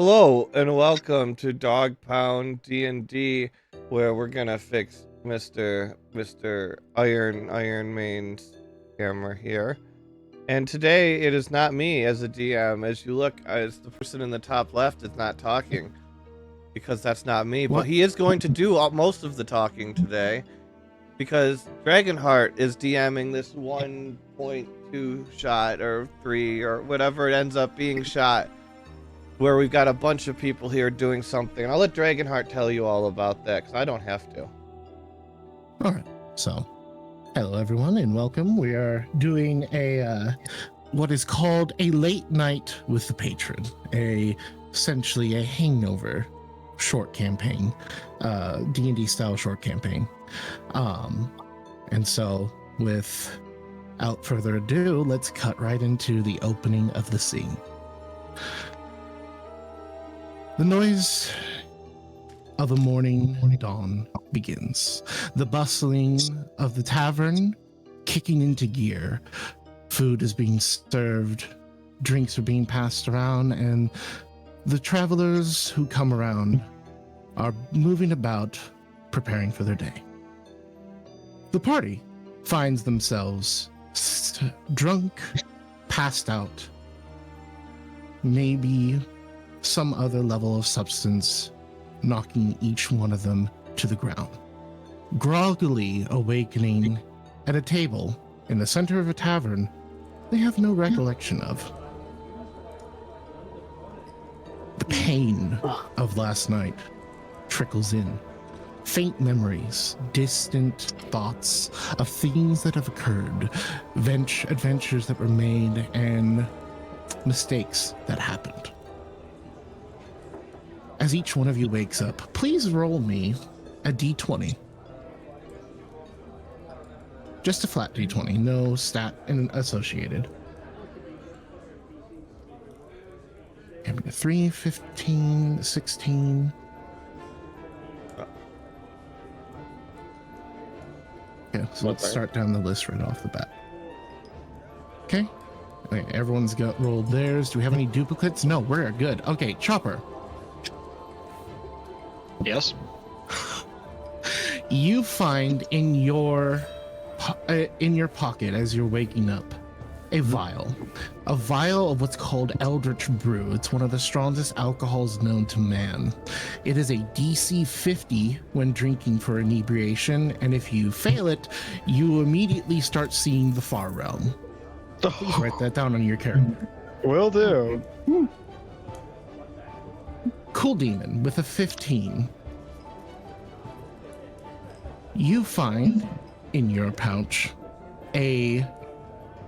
Hello and welcome to Dog Pound D&D, where we're gonna fix Mr. Iron Main's camera here. And today it is not me as a DM. As you look, as the person in the top left is not talking because that's not me. What? But he is going to do most of the talking today because Dragonheart is DMing this 1.2 shot or 3 or whatever it ends up being shot, where we've got a bunch of people here doing something. I'll let Dragonheart tell you all about that, because I don't have to. All right. So, hello everyone and welcome. We are doing what is called a late night with the patron, essentially a hangover short campaign, D&D style short campaign. And so, without further ado, let's cut right into the opening of the scene. The noise of a morning dawn begins. The bustling of the tavern kicking into gear. Food is being served, drinks are being passed around, and the travelers who come around are moving about, preparing for their day. The party finds themselves drunk, passed out, maybe some other level of substance knocking each one of them to the ground. Groggily awakening at a table in the center of a tavern they have no recollection of. The pain of last night trickles in. Faint memories, distant thoughts of things that have occurred, adventures that were made, and mistakes that happened. As each one of you wakes up, please roll me a d20. Just a flat d20, no stat associated. And 3, 15, 16. Yeah, so let's start down the list right off the bat. Okay. Everyone's got rolled theirs. Do we have any duplicates? No, we're good. Okay, Chopper. Yes. You find in your pocket as you're waking up a vial of what's called Eldritch Brew. It's one of the strongest alcohols known to man. It is a DC 50 when drinking for inebriation, and if you fail it, you immediately start seeing the far realm. Please write that down on your character. Will do. Cool Demon with a 15. You find in your pouch a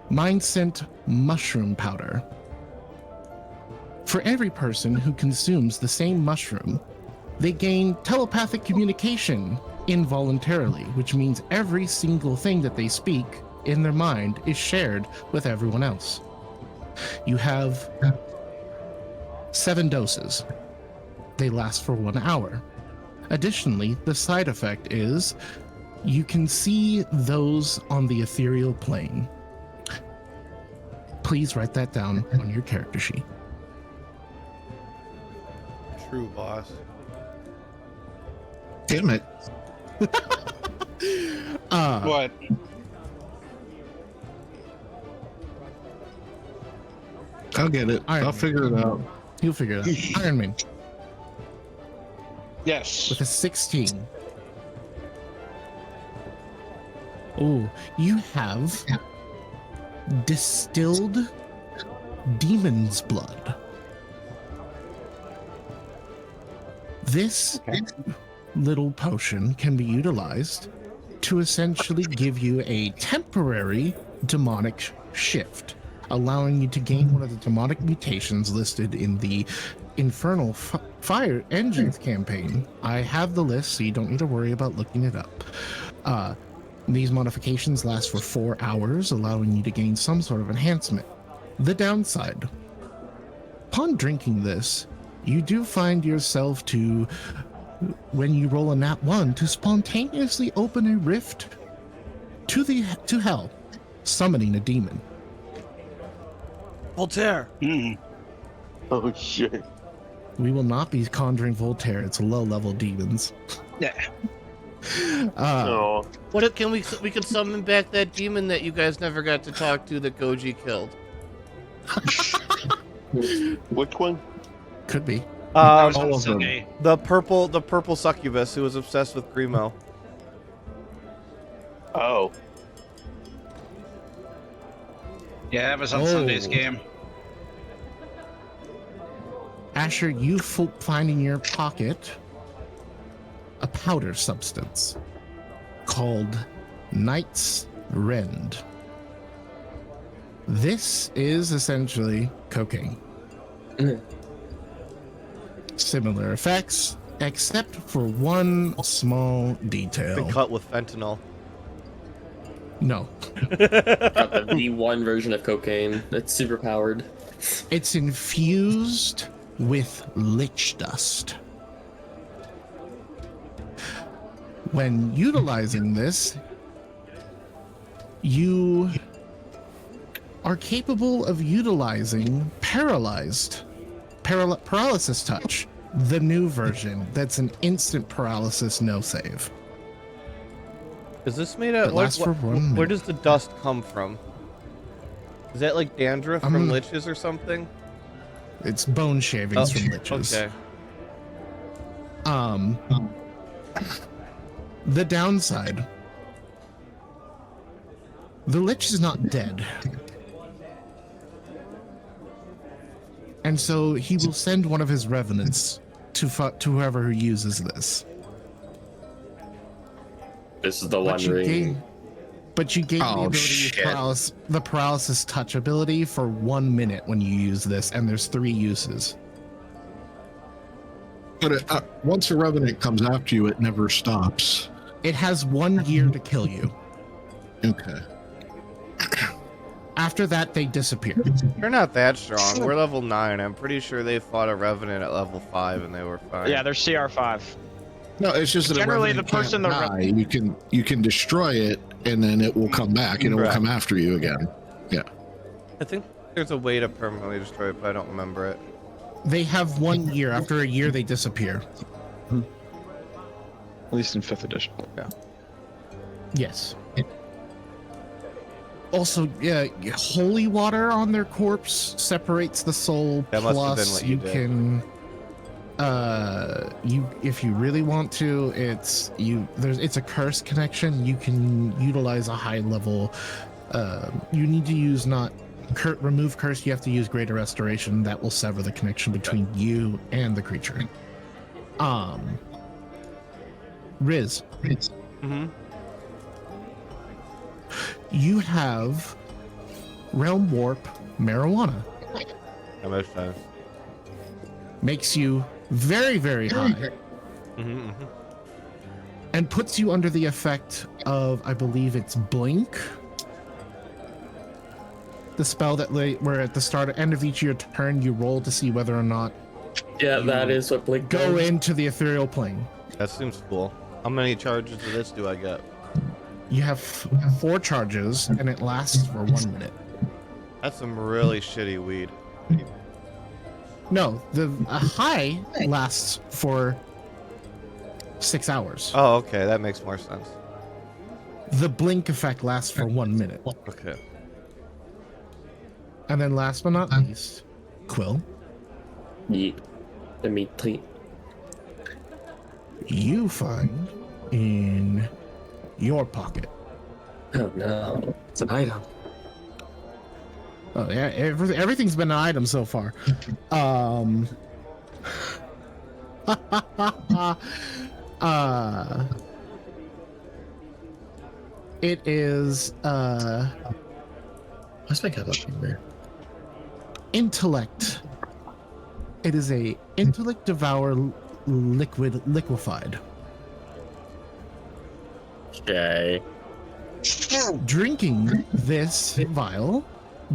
Mind Scent mushroom powder. For every person who consumes the same mushroom, they gain telepathic communication involuntarily, which means every single thing that they speak in their mind is shared with everyone else. You have 7 doses. They last for 1 hour. Additionally, the side effect is you can see those on the ethereal plane. Please write that down on your character sheet. True, boss. Damn it. What? I'll get it. Iron I'll Man. figure it out. You'll figure it out. Iron Man Yes. with a 16. Oh, you have distilled demon's blood. This little potion can be utilized to essentially give you a temporary demonic shift, allowing you to gain one of the demonic mutations listed in the Infernal Fire Engines campaign. I have the list, so you don't need to worry about looking it up. These modifications last for 4 hours, allowing you to gain some sort of enhancement. The downside: upon drinking this, you do find yourself to, when you roll a nat 1, to spontaneously open a rift to hell, summoning a demon. Voltaire. Oh shit. We will not be conjuring Voltaire. It's low-level demons. Yeah. No. What if we could summon back that demon that you guys never got to talk to that Goji killed? Which one? Could be. That was all of them. Sunday. The purple succubus who was obsessed with Grimo. Oh. Yeah, that was on Oh. Sunday's game. Asher, you find in your pocket a powder substance called Knight's Rend. This is essentially cocaine. Similar effects, except for one small detail. Been cut with fentanyl. No, Got the V1 version of cocaine that's super powered. it's infused with lich dust. When utilizing this, you are capable of utilizing paralysis touch, the new version that's an instant paralysis no save. Is this made out? It lasts for 1 Where minute. does the dust come from? Is that like dandruff from I'm- liches or something? It's bone shavings from liches. Okay. The downside, the lich is not dead. And so he will send one of his revenants to whoever uses this. This is the But one you ring. gain, but you gain the Oh, ability to use shit. the paralysis touch ability for 1 minute when you use this, and there's 3 uses. But once a revenant comes after you, it never stops. It has 1 year to kill you. Okay. After that, they disappear. They're not that strong. We're level 9. I'm pretty sure they fought a revenant at level 5 and they were fine. Yeah, they're CR5. No, it's just that Generally, a revenant the person can't that die. You can destroy it, and then it will come back, and it will Right. come after you again. I think there's a way to permanently destroy it, but I don't remember it. They have 1 year. After a year, they disappear. At least in 5th edition. Yes. Also, yeah, holy water on their corpse separates the soul. That must have been plus what you did. can, if you really want to, it's a curse connection. You can utilize a high level. You need to use remove curse. You have to use greater restoration. That will sever the connection between you and the creature. Riz. Mm-hmm. You have realm warp marijuana. That makes sense. Makes you very, very high Mm-hmm. and puts you under the effect of, I believe it's blink. The spell that where at the start end of each your turn you roll to see whether or not Yeah, that is what Blink go does. into the ethereal plane. That seems cool. How many charges of this do I get? You have 4 charges and it lasts for 1 minute. That's some really shitty weed. No, the high lasts for 6 hours. Oh, okay. That makes more sense. The blink effect lasts for 1 minute. Okay. And then last but not least, Quill, Yeet. The meat treat. you find in your pocket. Oh no. It's an item. Oh yeah, everything's been an item so far. It is What's my cat looking there? intellect. It is a intellect devour liquefied. Okay. Drinking this vial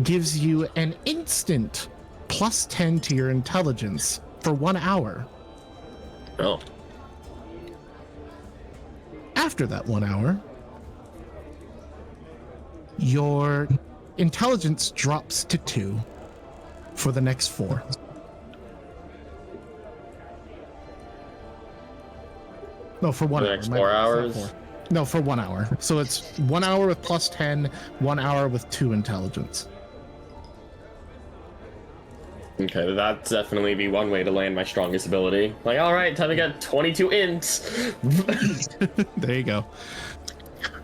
gives you an instant +10 to your intelligence for 1 hour. Oh. After that 1 hour, your intelligence drops to 2 for the next 4. No, for 1 The hour. next My 4 bad, it's not hours? 4. No, for 1 hour. So it's 1 hour with plus 10, 1 hour with 2 intelligence. Okay, that'd definitely be one way to land my strongest ability. Like, all right, time to get 22 ints. There you go.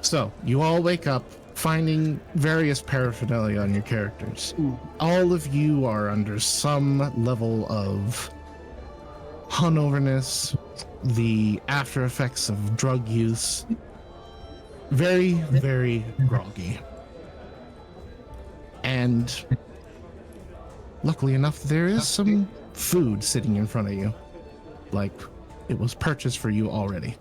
So you all wake up finding various paraphernalia on your characters. All of you are under some level of hungoverness, the after effects of drug use. Very, very groggy. And luckily enough, there is some food sitting in front of you. Like it was purchased for you already.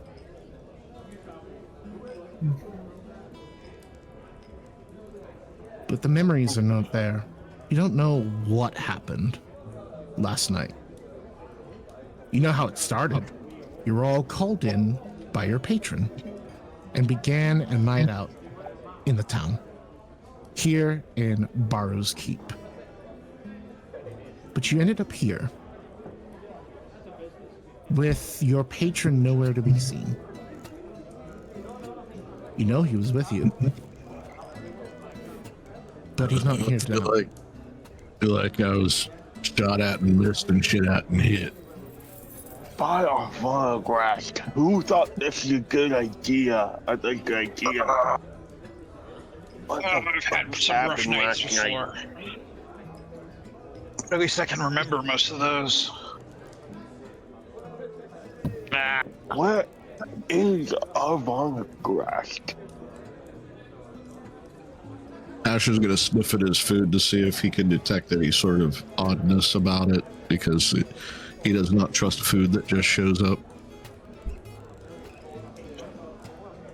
But the memories are not there. You don't know what happened last night. You know how it started. You were all called in by your patron and began a night out in the town, here in Baru's Keep. But you ended up here with your patron nowhere to be seen. You know he was with you, but he's not here feel today. like I was shot at and missed and shit at and hit. Warlocks. Who thought this was a good idea? I think good idea. I've had some rough nights before. At least I can remember most of those. What is a Warlocks? Asher's gonna sniff at his food to see if he can detect any sort of oddness about it, because he does not trust food that just shows up.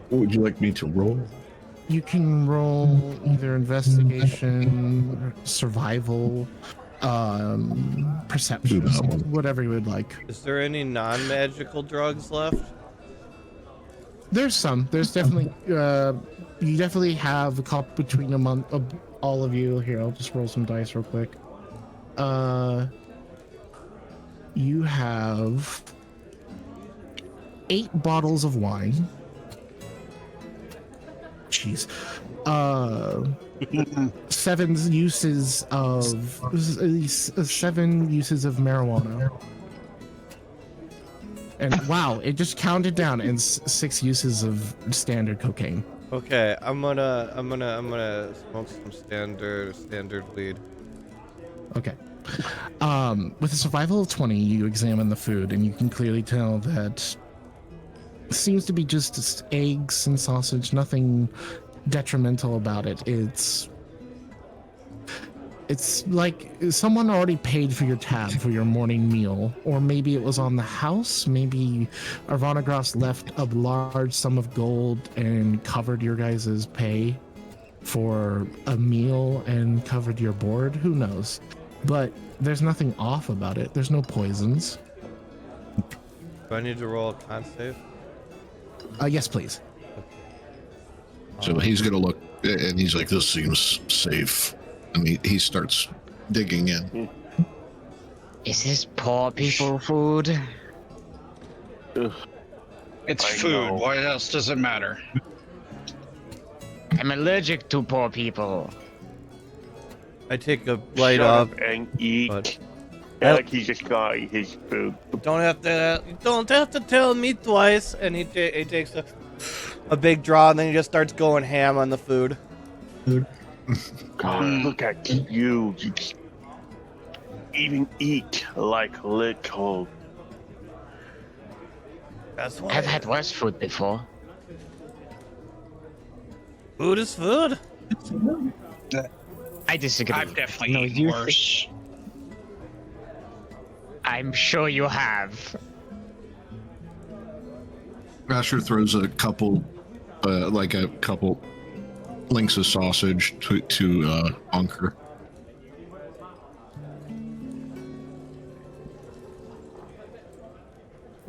What would you like me to roll? You can roll either investigation, survival, perception, Do that one. whatever you would like. Is there any non-magical drugs left? There's some. There's definitely. You definitely have a couple between all of you. Here, I'll just roll some dice real quick. You have 8 bottles of wine. Jeez. 7 uses of 7 uses of marijuana. And wow, it just counted down, and 6 uses of standard cocaine. Okay, I'm gonna smoke some standard weed. Okay. With a survival of 20, you examine the food, and you can clearly tell that it seems to be just eggs and sausage, nothing detrimental about it. It's like someone already paid for your tab for your morning meal, or maybe it was on the house. Maybe Arvanagras left a large sum of gold and covered your guys' pay for a meal and covered your board. Who knows? But there's nothing off about it. There's no poisons. Do I need to roll a con save? Yes, please. So he's gonna look, and he's like, "This seems safe," and he starts digging in. Is this poor people food? It's I food. know. Why else does it matter? I'm allergic to poor people. I take a bite Shut off. up and eat. but- Yeah, like he just got his food. You don't have to tell me twice. And he takes a big draw, and then he just starts going ham on the food. God, look at you. You even eat like little. That's why I've had worse food before. food is food. I disagree. I've definitely No, eaten you worse. I'm sure you have. Asher throws a couple links of sausage to Ankur.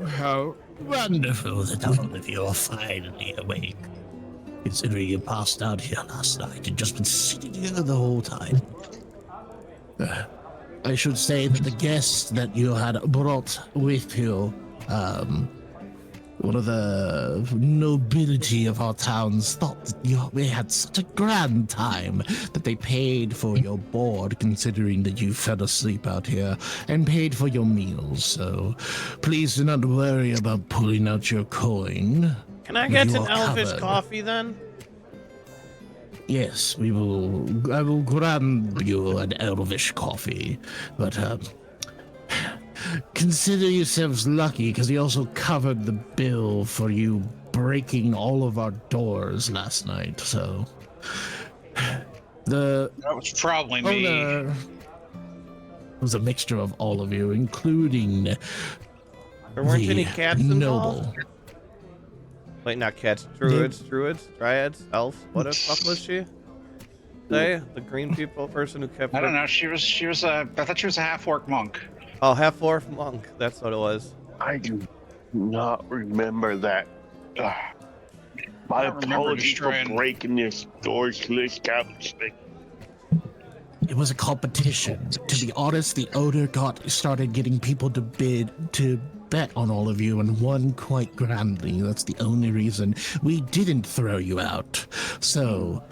How wonderful that all of you are finally awake. Considering you passed out here last night and just been sitting here the whole time. I should say that the guests that you had brought with you one of the nobility of our towns thought that we had such a grand time that they paid for your board, considering that you fell asleep out here, and paid for your meals. So please do not worry about pulling out your coin. Can I get You an are elvish covered. coffee then? Yes, I will grant you an elvish coffee, but consider yourselves lucky because he also covered the bill for you breaking all of our doors last night. So the That was probably me. owner was a mixture of all of you, including There weren't the any cats involved? noble. Wait, not cats. Druids, dryads, elves. What the fuck was she? They, the green people person who kept. I don't know. She was I thought she was a half-orc monk. Oh, half-orc monk. That's what it was. I do not remember that. Ugh. My I don't remember apologies for destroying- breaking this doors to this establishment. It was a competition. To be honest, the owner started getting people to bet on all of you and won quite grandly. That's the only reason we didn't throw you out. So,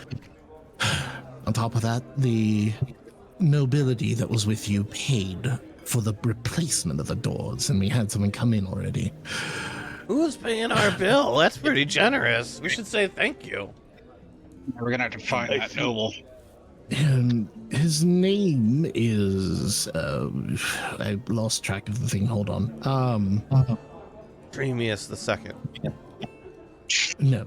on top of that, the nobility that was with you paid for the replacement of the doors, and we had someone come in already. Who's paying our bill? That's pretty generous. We should say thank you. We're gonna have to find I that see. noble. And his name is I lost track of the thing. Hold on. Dreamiest the second. No,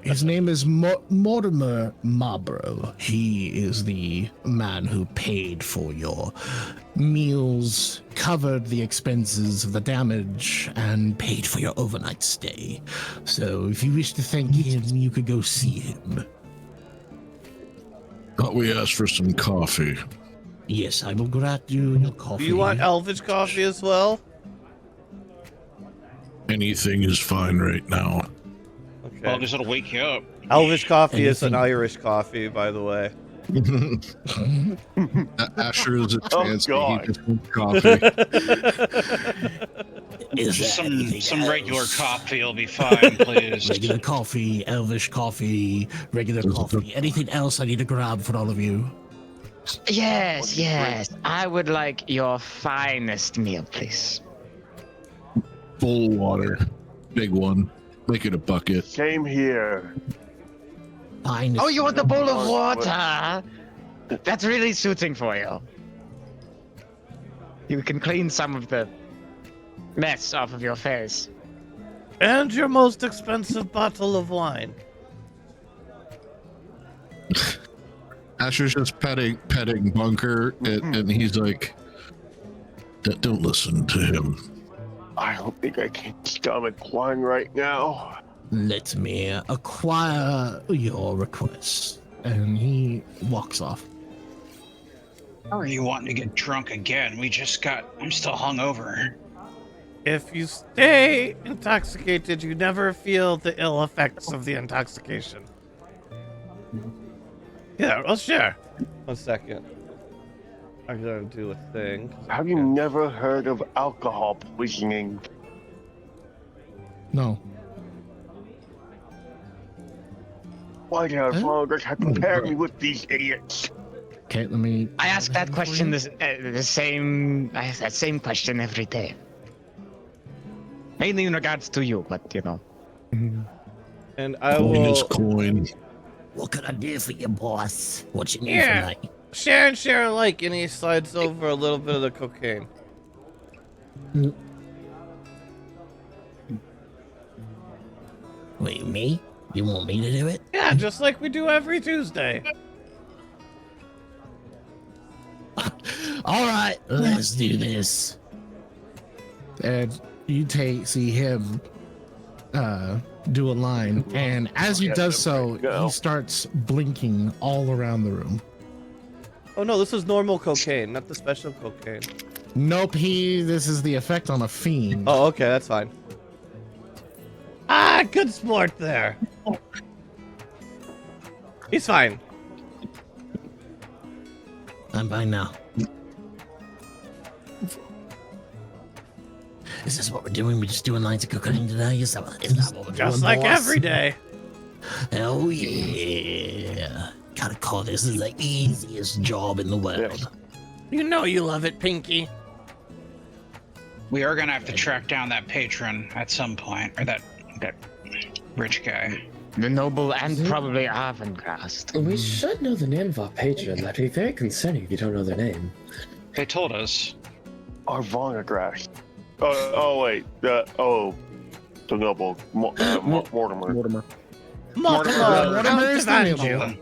his name is Mortimer Mabro. He is the man who paid for your meals, covered the expenses of the damage, and paid for your overnight stay. So if you wish to thank him, you could go see him. Thought we asked for some coffee. Yes, I will grant you your coffee. Do you want elvish coffee as well? Anything is fine right now. Well, Okay. because it'll wake you up. Elvish coffee is an Anything- Irish coffee, by the way. Asher is a Oh, fancy. God. He just wants coffee. Is there Some anything regular else? coffee will be fine, please. Regular coffee, elvish coffee, regular coffee. Anything else I need to grab for all of you? Yes, yes. I would like your finest meal, please. Full water. Big one. Make it a bucket. Same here. Fine. Oh, you want the bowl of water? That's really suiting for you. You can clean some of the mess off of your face. And your most expensive bottle of wine. Asher's just petting Bunker, and he's like, "Don't listen to him." I don't think I can stomach wine right now. Let me acquire your request. And he walks off. How are you wanting to get drunk again? I'm still hungover. If you stay intoxicated, you never feel the ill effects of the intoxication. Yeah, well, sure. 1 second. I gotta do a thing. Have you never heard of alcohol poisoning? No. Why did our fathers have to pair me with these idiots? Okay, let me. I ask that question the same. I ask that same question every day. Mainly in regards to you, but you know. And I Coin is will coin. What can I do for you, boss? What you need Yeah. tonight? share alike, and he slides over a little bit of the cocaine. Wait, me? You want me to do it? Yeah, just like we do every Tuesday. All right, let's do this. And you see him do a line, and as he does so, he starts blinking all around the room. Oh no, this is normal cocaine, not the special cocaine. Nope, this is the effect on a fiend. Oh, okay, that's fine. Ah, good sport there. He's fine. I'm fine now. Is this what we're doing? We're just doing lines of cooking today? Is that what we're doing, Just like boss? every day. Oh, yeah. Gotta call this the easiest job in the world. You know you love it, Pinky. We are gonna have to track down that patron at some point, or that rich guy. The noble and probably Avangrast. We should know the name of our patron. That'd be very concerning if you don't know their name. They told us. Arvanagrass. Oh wait. The noble. Mortimer. Mortimer is the Devine. noble.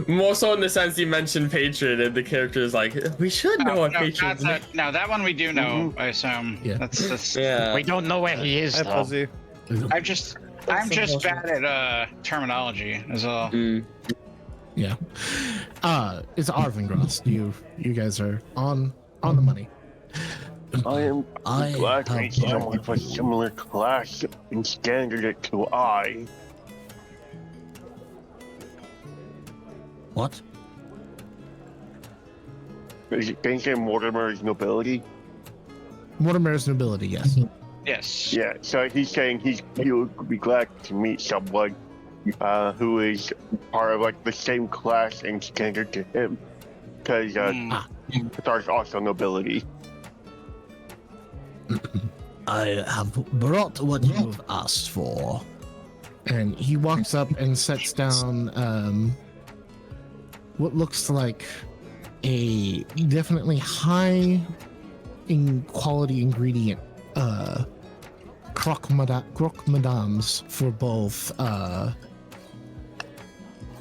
More so in the sense you mentioned patron, and the character is like, we should know our no, patron's name. no, that one we do know. I assume. Yeah. That's Yeah. We don't know where he is, Hi, though. Fuzzy. I'm just bad at terminology as well. Yeah. It's Arvingrast. You guys are on the money. I am I glad to have meet someone of a similar class and standard to I. What? Is it thinking Mortimer's nobility? Mortimer's nobility, yes. Yes. Yeah, so he's saying he would be glad to meet someone who is part of like the same class and standard to him. Because Cathars also nobility. I have brought what you have asked for. And he walks up and sets down what looks like a definitely high in quality ingredient croque madames for both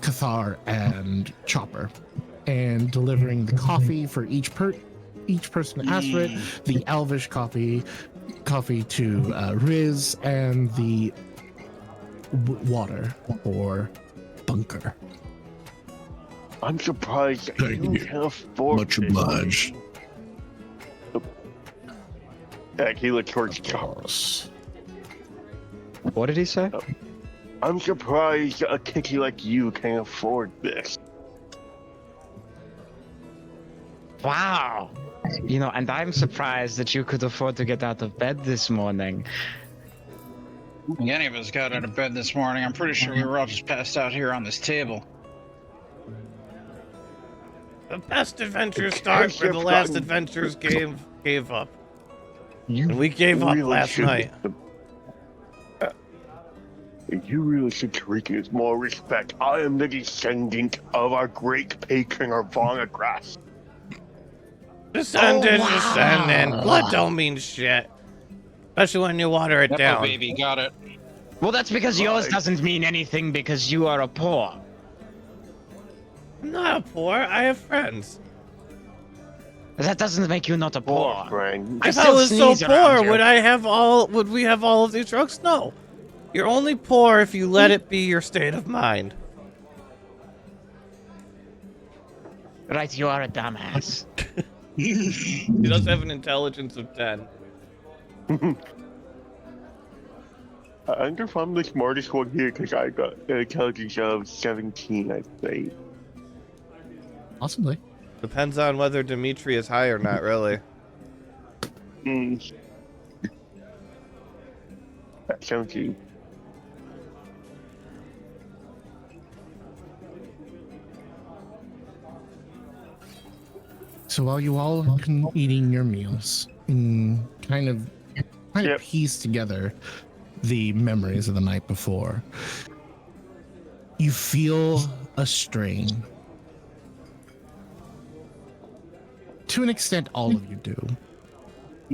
Cathar and Chopper, and delivering the coffee for each person asked for it, the Elvish coffee to Riz, and the water for Bunker. I'm surprised Thank you you. can afford Much this. obliged. He looks towards Chopper. What did he say? I'm surprised a kitty like you can afford this. Wow. You know, and I'm surprised that you could afford to get out of bed this morning. I don't think any of us got out of bed this morning. I'm pretty sure we were all just passed out here on this table. The best adventures start where the last adventures gave up. And we gave up Really last should- night. You really should treat me with more respect. I am the descendant of our great patron Arvanagrass. Descendant. wow. Blood don't mean shit. Especially when you water it Yep, down. oh, baby, got it. Well, that's because yours Right. doesn't mean anything because you are a poor. I'm not poor. I have friends. That doesn't make you not a Poor poor. friend. I If I still was so sneeze around poor, here. would we have all of these drugs? No. You're only poor if you let it be your state of mind. Right, you are a dumbass. He does have an intelligence of 10. I think if I'm the smartest one here because I got an intelligence of 17, I think. Possibly. Depends on whether Dimitri is high or not, really. That's 17. So while you all are eating your meals and kind of Yep. piece together the memories of the night before, you feel a strain. To an extent, all of you do.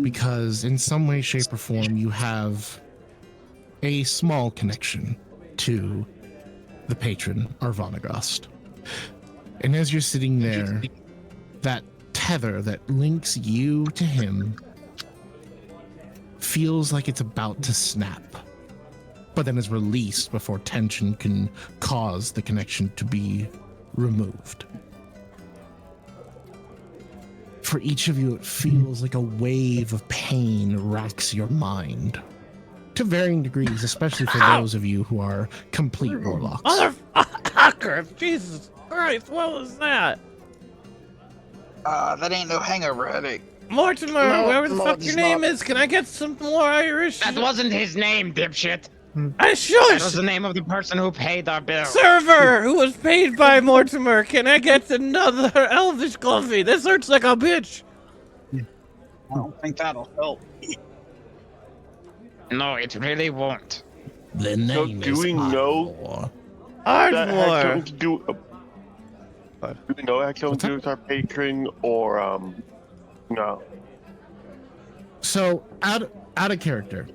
Because in some way, shape, or form, you have a small connection to the patron, Arvanagost. And as you're sitting there, that tether that links you to him feels like it's about to snap, but then is released before tension can cause the connection to be removed. For each of you, it feels like a wave of pain racks your mind. To varying degrees, especially for those of you who are complete warlocks. Motherfucker! Jesus Christ, what was that? That ain't no hangover headache. Mortimer, No, whatever the no, fuck it's your name not. is, can I get some more Irish? That wasn't his name, dipshit. I That was shush! the name of the person who paid our bill. Server who was paid by Mortimer, can I get another Elvish coffee? This hurts like a bitch. I don't think that'll help. No, it really won't. The So name do is we know Ardmore. that has something Ardmore. to do? Do we know it has something to do with our patron, or no? So, out of character,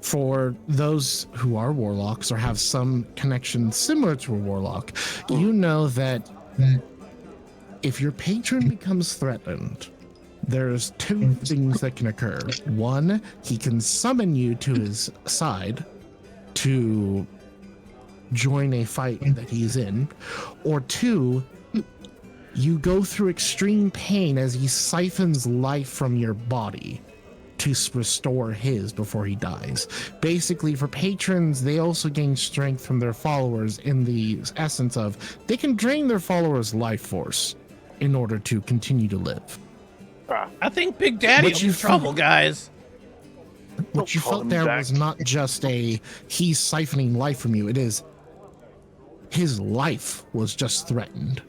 for those who are warlocks or have some connection similar to a warlock, you know that if your patron becomes threatened, there's two things that can occur. One, he can summon you to his side to join a fight that he's in, or two, you go through extreme pain as he siphons life from your body to restore his before he dies. Basically, for patrons, they also gain strength from their followers in the essence of they can drain their followers' life force in order to continue to live. I think Big Daddy What is you in trouble, guys. What you call felt him there back. was not just a he's siphoning life from you, it is his life was just threatened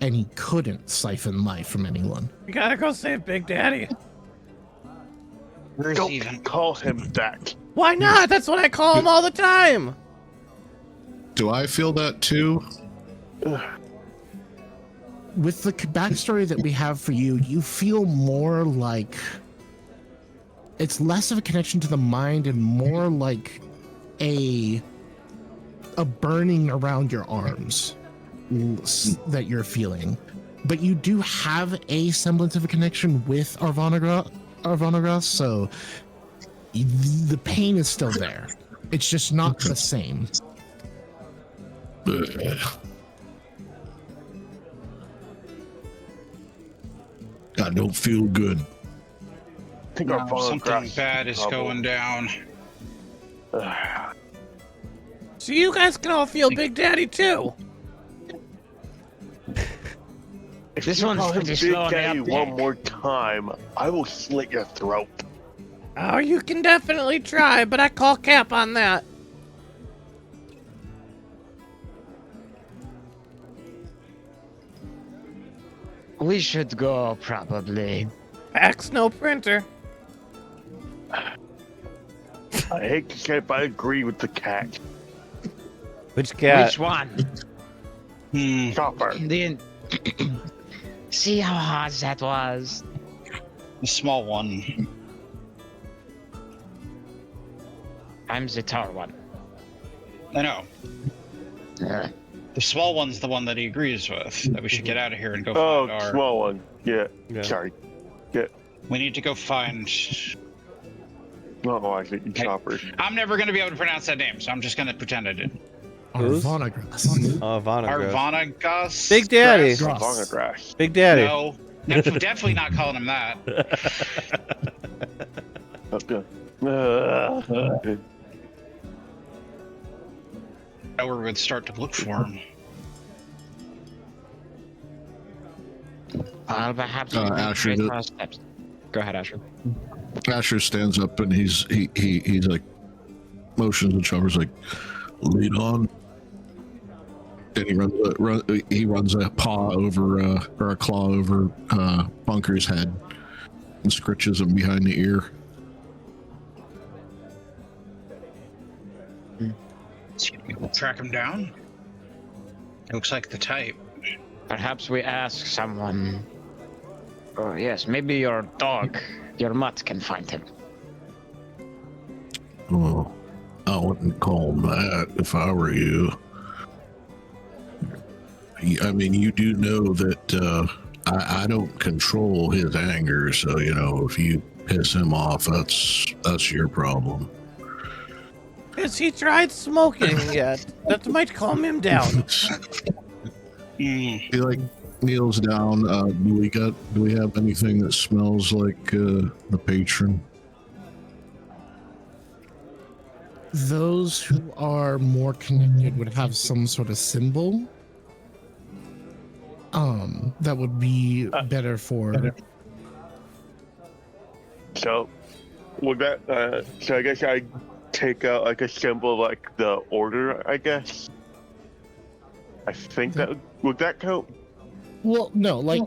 and he couldn't siphon life from anyone. We gotta go save Big Daddy. Where's Don't even? call him that. Why not? That's what I call him all the time. Do I feel that too? With the backstory that we have for you, you feel more like it's less of a connection to the mind and more like a burning around your arms that you're feeling. But you do have a semblance of a connection with Arvanagrass, so the pain is still there. It's just not the same. I don't feel good. I think No, our fallen something grass bad is trouble. going down. So you guys can all feel Big Daddy too. If This you one's call him pretty Big slow on the Daddy uptake. one more time, I will slit your throat. Oh, you can definitely try, but I call cap on that. We should go, probably. Fax no printer. I hate to say it, but I agree with the cat. Which cat? Which one? Chopper. The... See how hard that was? The small one. I'm the tall one. I know. Uh, The small one's the one that he agrees with. That we should get out of here and go Oh, find our. small one. Yeah. Yeah. Sorry. Yeah. We need to go find. No, I think you Hey. Chopper. I'm never going to be able to pronounce that name, so I'm just going to pretend I did. Who's? Arvanagrass. Oh, Vanagrass. Arvanagas? Big Daddy. Grass. Fallen grass. Big Daddy. No, definitely not calling him that. Okay. Or we would start to look for him. Well, perhaps we can Asher, trace the- our steps. Go ahead, Asher. Asher stands up and he's like motions and Chopper's like, lead on. And he runs a paw over or a claw over Bunker's head and scritches him behind the ear. We'll track him down. It looks like the type. Perhaps we ask someone. Oh, yes, maybe your dog, your mutt, can find him. Oh, I wouldn't call him that if I were you. I mean, you do know that I don't control his anger, so you know if you piss him off, that's your problem. Has he tried smoking yet? That might calm him down. He like kneels down. Do we have anything that smells like the patron? Those who are more connected would have some sort of symbol. That would be better for So, would that? So I guess I take out like a symbol, like the order. I guess. I think that would that count? Well, no, like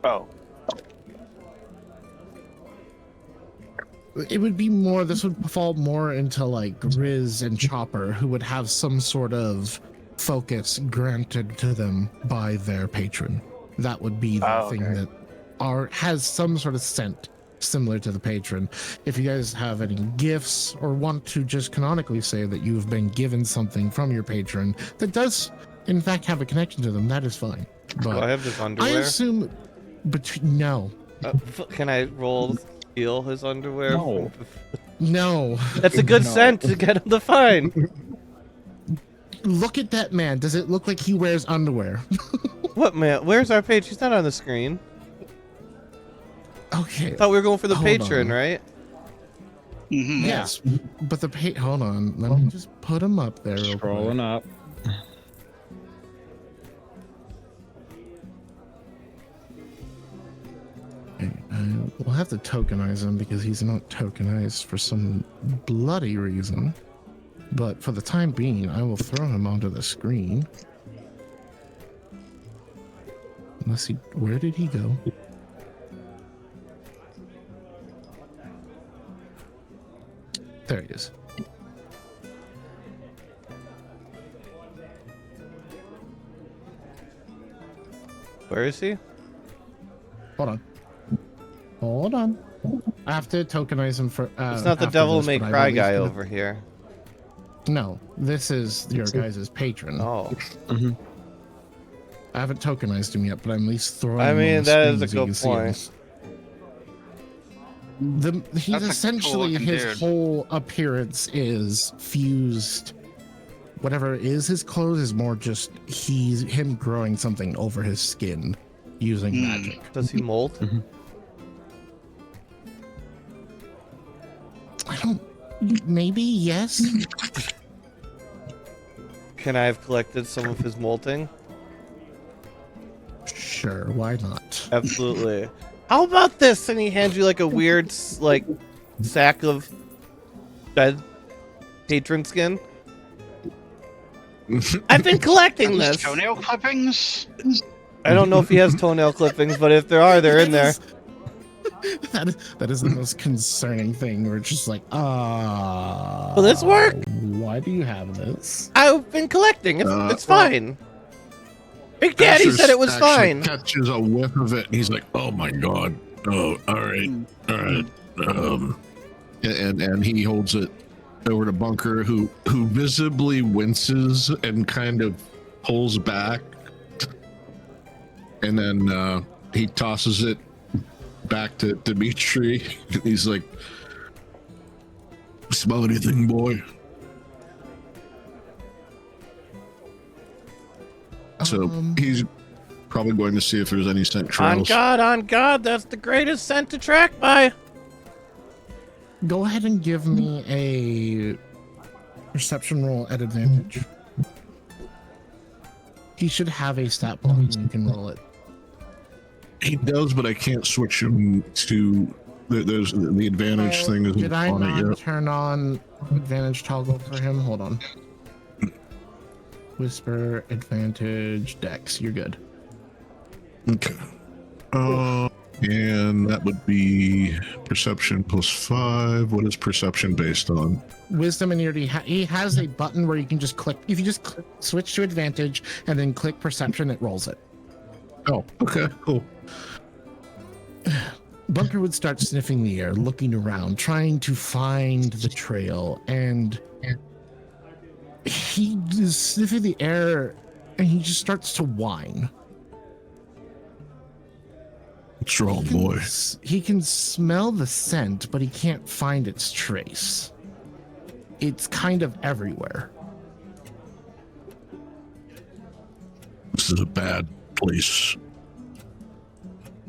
Oh, it would be more. This would fall more into like Riz and Chopper, who would have some sort of focus granted to them by their patron. That would be the thing okay. that has some sort of scent similar to the patron. If you guys have any gifts or want to just canonically say that you've been given something from your patron that does in fact have a connection to them, that is fine. But I have this I underwear. assume no. Can I roll steal his underwear? No. No. That's a good No. scent to get him to find. Look at that man. Does it look like he wears underwear? What man? Where's our page? He's not on the screen. Okay. I thought we were going for the Hold patron, on. right? Mm-hmm. Yes, but hold on. Let me just put him up there. Real quick. Scrolling up. Okay, we'll have to tokenize him because he's not tokenized for some bloody reason. But for the time being, I will throw him onto the screen. Unless where did he go? There he is. Where is he? Hold on. Hold on. I have to tokenize him for. It's not the after Devil this, May but I Cry released guy it. over here. No, this is your guys' patron. Oh, I haven't tokenized him yet, but I'm at least throwing I him mean, on the that is a screen good so you can point. see him. He's That's a essentially cool-looking his dude. whole appearance is fused. Whatever is his clothes is more just him growing something over his skin using magic. Does he molt? I don't. Maybe yes. Can I have collected some of his molting? Sure, why not? Absolutely. How about this? And he hands you like a weird, like, sack of dead patron skin. I've been collecting this. Toenail clippings? I don't know if he has toenail clippings, but if there are, they're in there. That is the most concerning thing. We're just like, Will this work? Why do you have this? I've been collecting. It's fine. Big Daddy Asher said it was actually fine. Catches a whiff of it, and he's like, "Oh my god! Oh, all right." And he holds it over to Bunker, who visibly winces and kind of pulls back, and then he tosses it back to Dimitri. He's like, "Smell anything, boy?" So he's probably going to see if there's any scent trails. On God, that's the greatest scent to track by. Go ahead and give me a perception roll at advantage. He should have a stat block and you can roll it. He does, but I can't switch him to. There's the advantage thing isn't Did I on it not yet. turn on advantage toggle for him? Hold on. Whisper, advantage, dex. You're good. Okay. And that would be perception +5. What is perception based on? Wisdom, and he has a button where you can just click. If you just switch to advantage and then click perception, it rolls it. Oh, okay, cool. Bunker would start sniffing the air, looking around, trying to find the trail, and he is sniffing the air and he just starts to whine. What's wrong, boy? He can smell the scent, but he can't find its trace. It's kind of everywhere. This is a bad place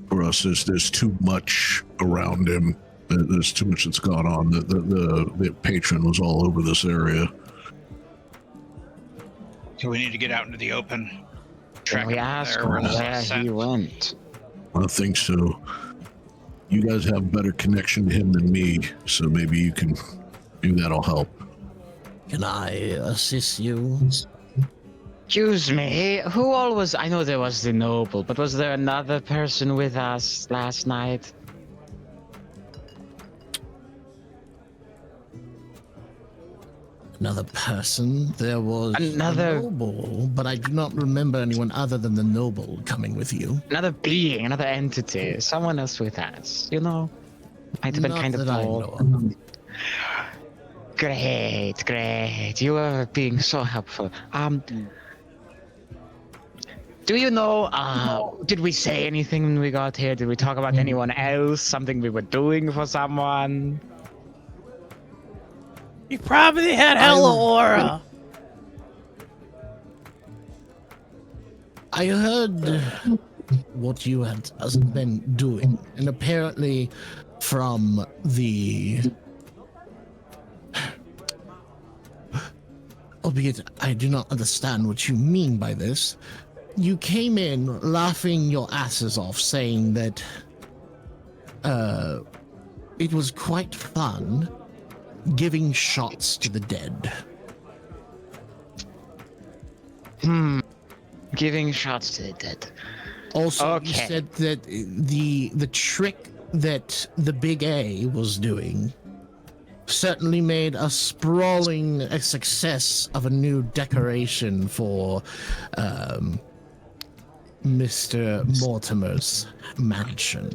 for us. There's too much around him. There's too much that's gone on. The patron was all over this area. So we need to get out into the open. Track Can we him ask there, run his where scent. he went? I think so. You guys have a better connection to him than me, so maybe that'll help. Can I assist you? Excuse me, who all was? I know there was the noble, but was there another person with us last night? Another person? There was Another- a noble, but I do not remember anyone other than the noble coming with you. Another being, another entity, someone else with us. You know, might have been Not kind of that I bold. know of. Great. You are being so helpful. Do you know, did we say anything when we got here? Did we talk about anyone else? Something we were doing for someone? You probably had hella aura. I heard what you had been doing, and apparently from the... Albeit I do not understand what you mean by this. You came in laughing your asses off, saying that it was quite fun giving shots to the dead. Giving shots to the dead. Also, you Okay. said that the trick that the Big A was doing certainly made a sprawling success of a new decoration for Mr. Mortimer's mansion.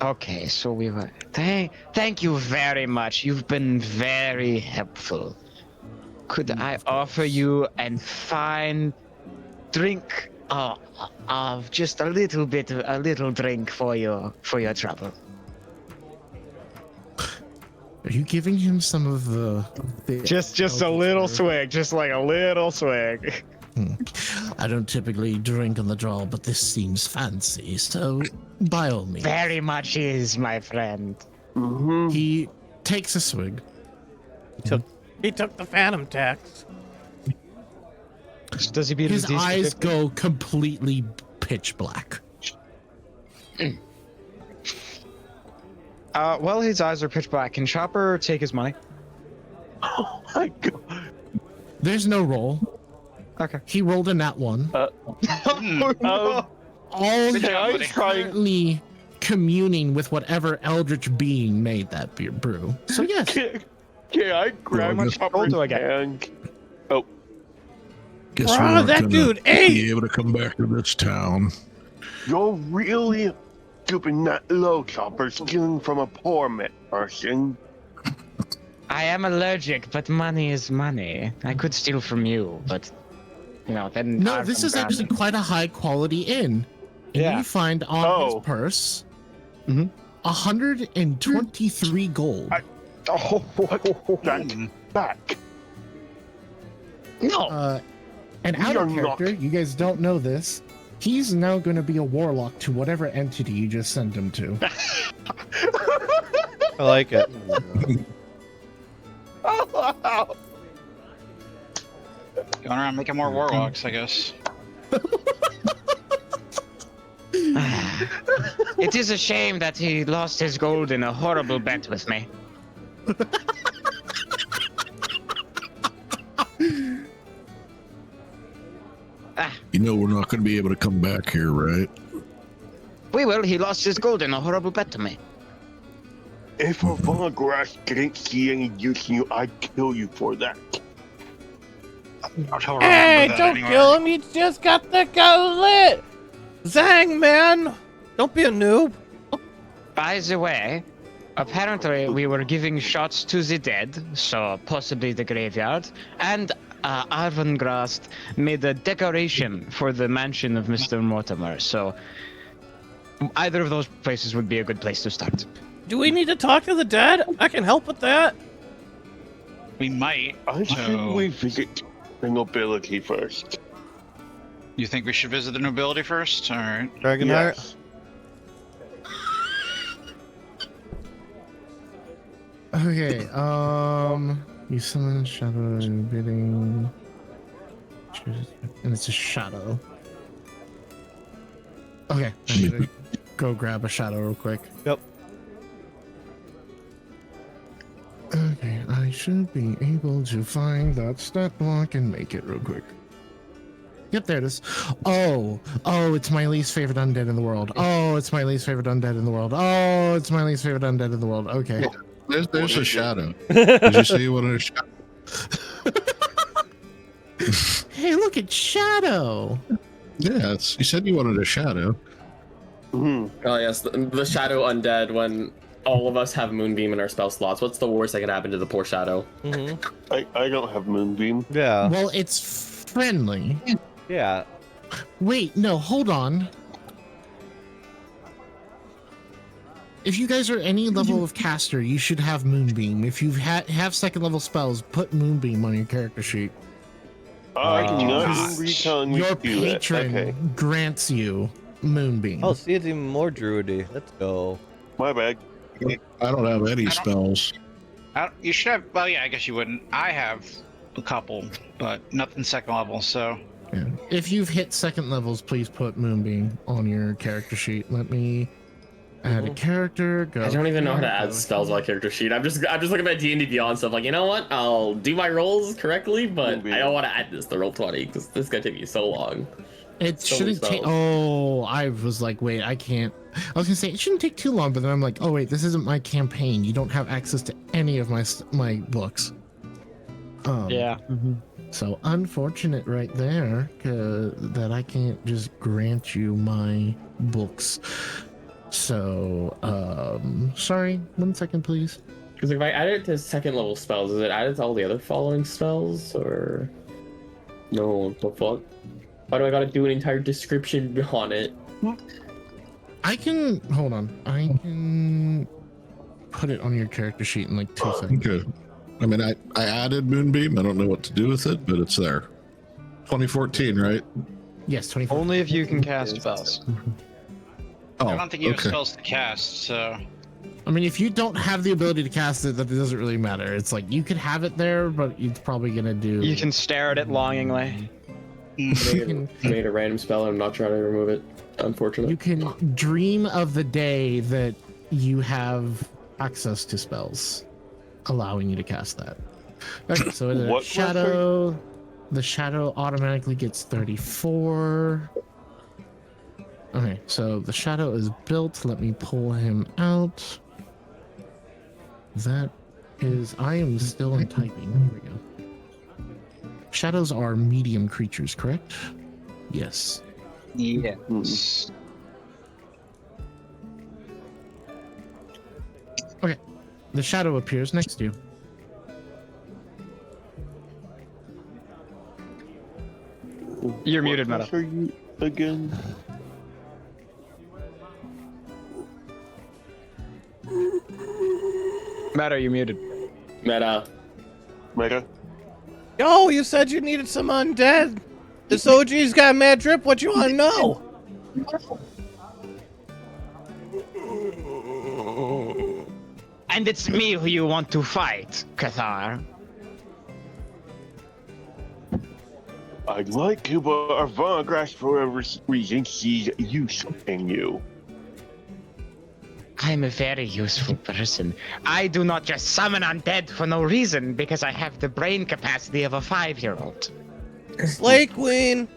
Okay, so we were. Thank you very much. You've been very helpful. Could I offer you a fine drink of just a little drink for your trouble? Are you giving him some of the Just a little swig, just like a little swig. I don't typically drink on the draw, but this seems fancy, so by all means. Very much is, my friend. He takes a swig. He took the phantom tax. Does he beat His eyes go completely pitch black. Well, his eyes are pitch black. Can Chopper take his money? Oh my god. There's no roll. Okay. He rolled a nat one. Oh, All okay, I was trying. currently communing with whatever eldritch being made that brew. So yes, Can I grab Well, my just- chopper's do I get? hand? Guess Bro, we're not that gonna dude ate. be able to come back to this town. You're really stooping that low, Chopper, stealing from a poor person. I am allergic, but money is money. I could steal from you, but you know, then. no, this is actually quite a high quality inn. And Yeah. you find on Oh. his purse Mhm. 123 gold. Oh, That's back. no. And out We of are not- character, you guys don't know this. He's now going to be a warlock to whatever entity you just sent him to. I like it. Going around making more warlocks, I guess. It is a shame that he lost his gold in a horrible bet with me. You know we're not going to be able to come back here, right? We will. He lost his gold in a horrible bet to me. If a Vonnegrass didn't see any use in you, I'd kill you for that. I'll tell Hey, that don't anyway. kill him. He just got the guy lit. Zang, man. Don't be a noob. By the way, apparently we were giving shots to the dead, so possibly the graveyard, and Arvengrast made a decoration for the mansion of Mr. Mortimer, so either of those places would be a good place to start. Do we need to talk to the dead? I can help with that. We might. I think So, we visit the nobility first. you think we should visit the nobility first? All right. Dragonheart. Yes. Okay, you summon a shadow bidding. And it's a shadow. Okay, I need to go grab a shadow real quick. Yep. Okay, I should be able to find that stat block and make it real quick. Yep, there it is. Oh, it's my least favorite undead in the world. Oh, it's my least favorite undead in the world. Oh, it's my least favorite undead in the world. Okay. There's a shadow. Did you say you wanted a shadow? Hey, look at Shadow. Yeah, you said you wanted a shadow. Hmm. Oh yes, the shadow undead. When all of us have moonbeam in our spell slots, what's the worst that can happen to the poor shadow? I don't have moonbeam. Yeah. Well, it's friendly. Yeah. Wait, no, hold on. If you guys are any level of caster, you should have Moonbeam. If you have second level spells, put Moonbeam on your character sheet. I do not gosh. remember you telling me Your to do that. patron Okay, grants you Moonbeam. Oh, see, it's even more druidy. Let's go. my bad. I don't have any spells. You should have. Well, yeah, I guess you wouldn't. I have a couple, but nothing second level. So Yeah. If you've hit second levels, please put Moonbeam on your character sheet. Let me add a character. Go. I don't even know how to add spells on my character sheet. I'm just looking at D&D Beyond stuff. Like, you know what? I'll do my rolls correctly, but I don't want to add this to roll 20 because this is gonna take me so long. It So many shouldn't take. spells. Oh, I was like, wait, I can't. I was gonna say it shouldn't take too long, but then I'm like, oh wait, this isn't my campaign. You don't have access to any of my books. Yeah. So unfortunate right there, that I can't just grant you my books. So, sorry, 1 second, please. Because if I add it to second level spells, is it added to all the other following spells, or no? The fuck? Why do I gotta do an entire description on it? I can hold on. I can put it on your character sheet in like 2 seconds. Okay. I mean, I added Moonbeam. I don't know what to do with it, but it's there. 2014, right? Yes, 24. Only if you can cast spells. Oh, I don't think you have okay. spells to cast. So I mean, if you don't have the ability to cast it, that doesn't really matter. It's like you could have it there, but it's probably gonna do. You can stare at it longingly. Made a random spell and I'm not trying to remove it. Unfortunately. You can dream of the day that you have access to spells, allowing you to cast that. Okay, so the What shadow, the shadow automatically gets 34. Okay, so the shadow is built. Let me pull him out. That is, I am still in typing. Here we go. Shadows are medium creatures, correct? Yes. yes. Okay. The shadow appears next to you. You're muted, What Meta. class are you again? Meta, you're muted. Meta. Meta? Yo, you said you needed some undead. This OG's got mad drip. What you want to know? And it's me who you want to fight, Cathar. I'd like to, but Avantgrass for whatever reason sees use in you. I'm a very useful person. I do not just summon undead for no reason because I have the brain capacity of a 5-year-old. Slay Queen.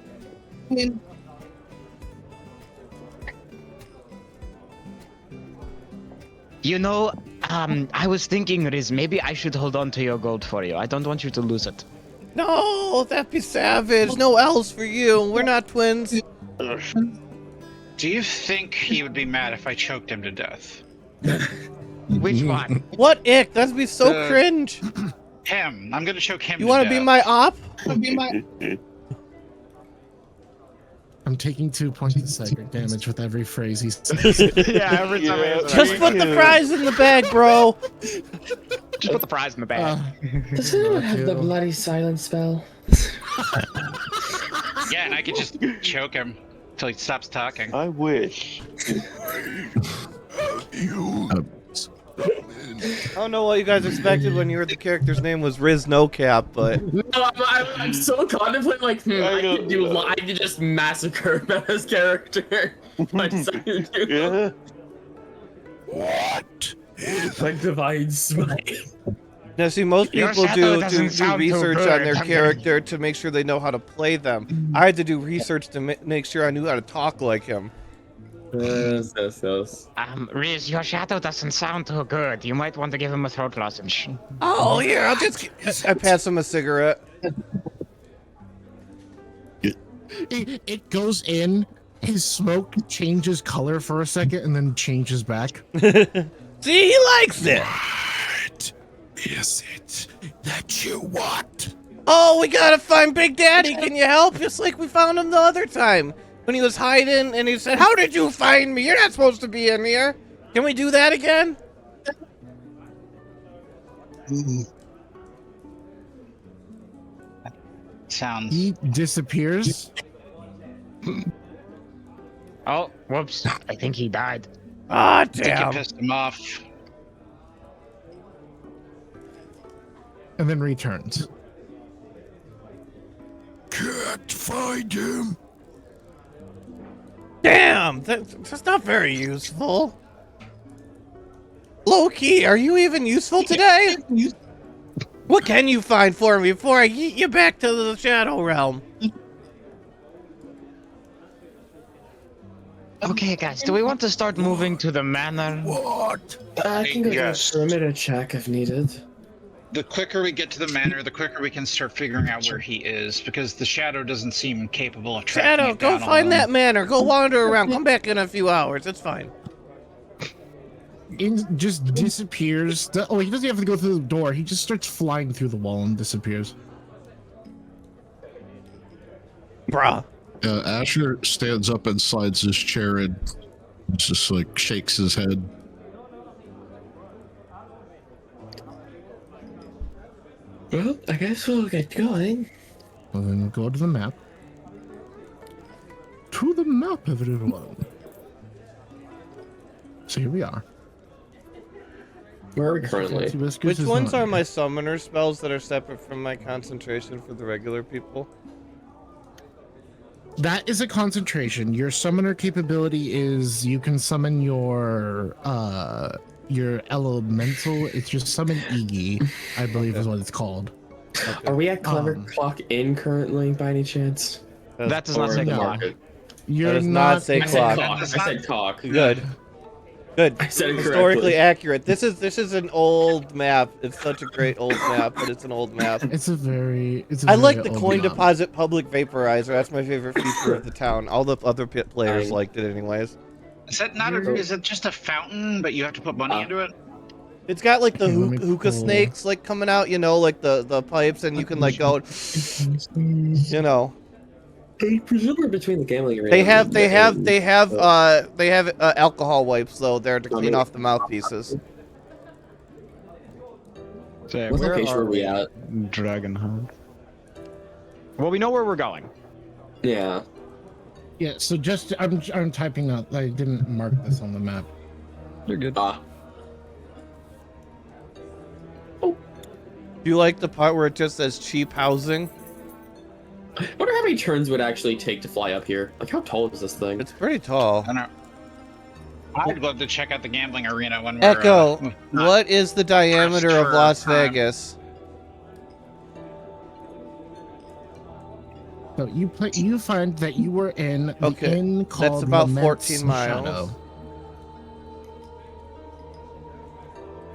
You know, I was thinking, Riz, maybe I should hold on to your gold for you. I don't want you to lose it. No, that'd be savage. No L's for you. We're not twins. Do you think he would be mad if I choked him to death? Which one? What ick? That'd be so cringe. Him. I'm gonna choke him. You want to be my op? I'm taking 2 points of psychic damage with every phrase he says. Yeah, every time Yeah, I Just put the prize in the bag, bro. Just put the prize in the bag. Does anyone have the bloody silence spell? Yeah, and I could just choke him till he stops talking. I wish. I don't know what you guys expected when you heard the character's name was Riz No Cap, but No, I'm so contemplating, like, I could just massacre Meta's character. I decided to do Yeah. What? like divine smite. now see, most Your people shadow do doesn't sound too research on their good. character to make sure they know how to play them. I had to do research to make sure I knew how to talk like him. Yes. Riz, your shadow doesn't sound too good. You might want to give him a throat lozenge. Oh, here, I'll just... I pass him a cigarette. It goes in. His smoke changes color for a second and then changes back. See, he likes it. What is it that you want? Oh, we gotta find Big Daddy. Can you help? Just like we found him the other time. When he was hiding and he said, "How did you find me? You're not supposed to be in here." Can we do that again? Sounds. He disappears. Oh, whoops. I think he died. Ah, I think you damn. pissed him off. And then returns. Can't find him. Damn, that's not very useful. Low-key, are you even useful today? What can you find for me before I yeet you back to the Shadow Realm? Okay, guys, do we want to start moving to the manor? What? I can go Yes. do a perimeter check if needed. The quicker we get to the manor, the quicker we can start figuring out where he is, because the shadow doesn't seem capable of tracking Shadow, it go down find alone. that manor. Go wander around. Come back in a few hours. It's fine. It just disappears. Oh, he doesn't have to go through the door. He just starts flying through the wall and disappears. Bruh. Asher stands up and slides his chair and just like shakes his head. Well, I guess we'll get going. Well, then go to the map. To the map, everyone. So here we are. Where are we currently? Which ones are my summoner spells that are separate from my concentration for the regular people? That is a concentration. Your summoner capability is you can summon your elemental. It's just summon Iggy, I believe is what it's called. Okay. Are we at Clever Clock Inn currently, by any chance? That does not Or say the no. clock. market? You're does not say I said clock. cock. I said cock. Good. Good. I said it Historically correctly. accurate. This is an old map. It's such a great old map, but it's an old map. It's a very. It's a I like very the old coin map. deposit public vaporizer. That's my favorite feature of the town. All the other pit players liked it anyways. Is that not a, is it just a fountain, but you have to put money into it? It's got like the Okay, let me hookah pull- snakes like coming out, you know, like the pipes, and you can like go, you know. Presumably between the gambling arena. They have alcohol wipes though there to clean off the mouthpieces. So, What where location are are we at? Dragonheart. Well, we know where we're going. Yeah. Yeah. So just I'm typing up. I didn't mark this on the map. You're good. Do you like the part where it just says cheap housing? I wonder how many turns would actually take to fly up here. Like, how tall is this thing? It's pretty tall. I don't know. I'd love to check out the gambling arena when we're Echo, not- what is the diameter of for Las time. Vegas? So you find that you were in the Okay, inn called that's about Lament's 14 miles. Shadow.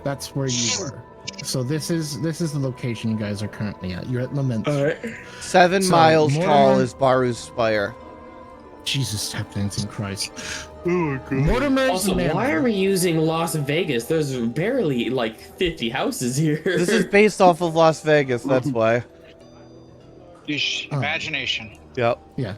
That's where you were. So this is the location you guys are currently at. You're at Lament's. Alright. 7 So, miles more tall than- is Baru's Spire. Jesus, tap dancing Christ. Mortimer's Also, Manor. why are we using Las Vegas? There's barely like 50 houses here. This is based off of Las Vegas, that's why. Imagination. Yep. Yeah.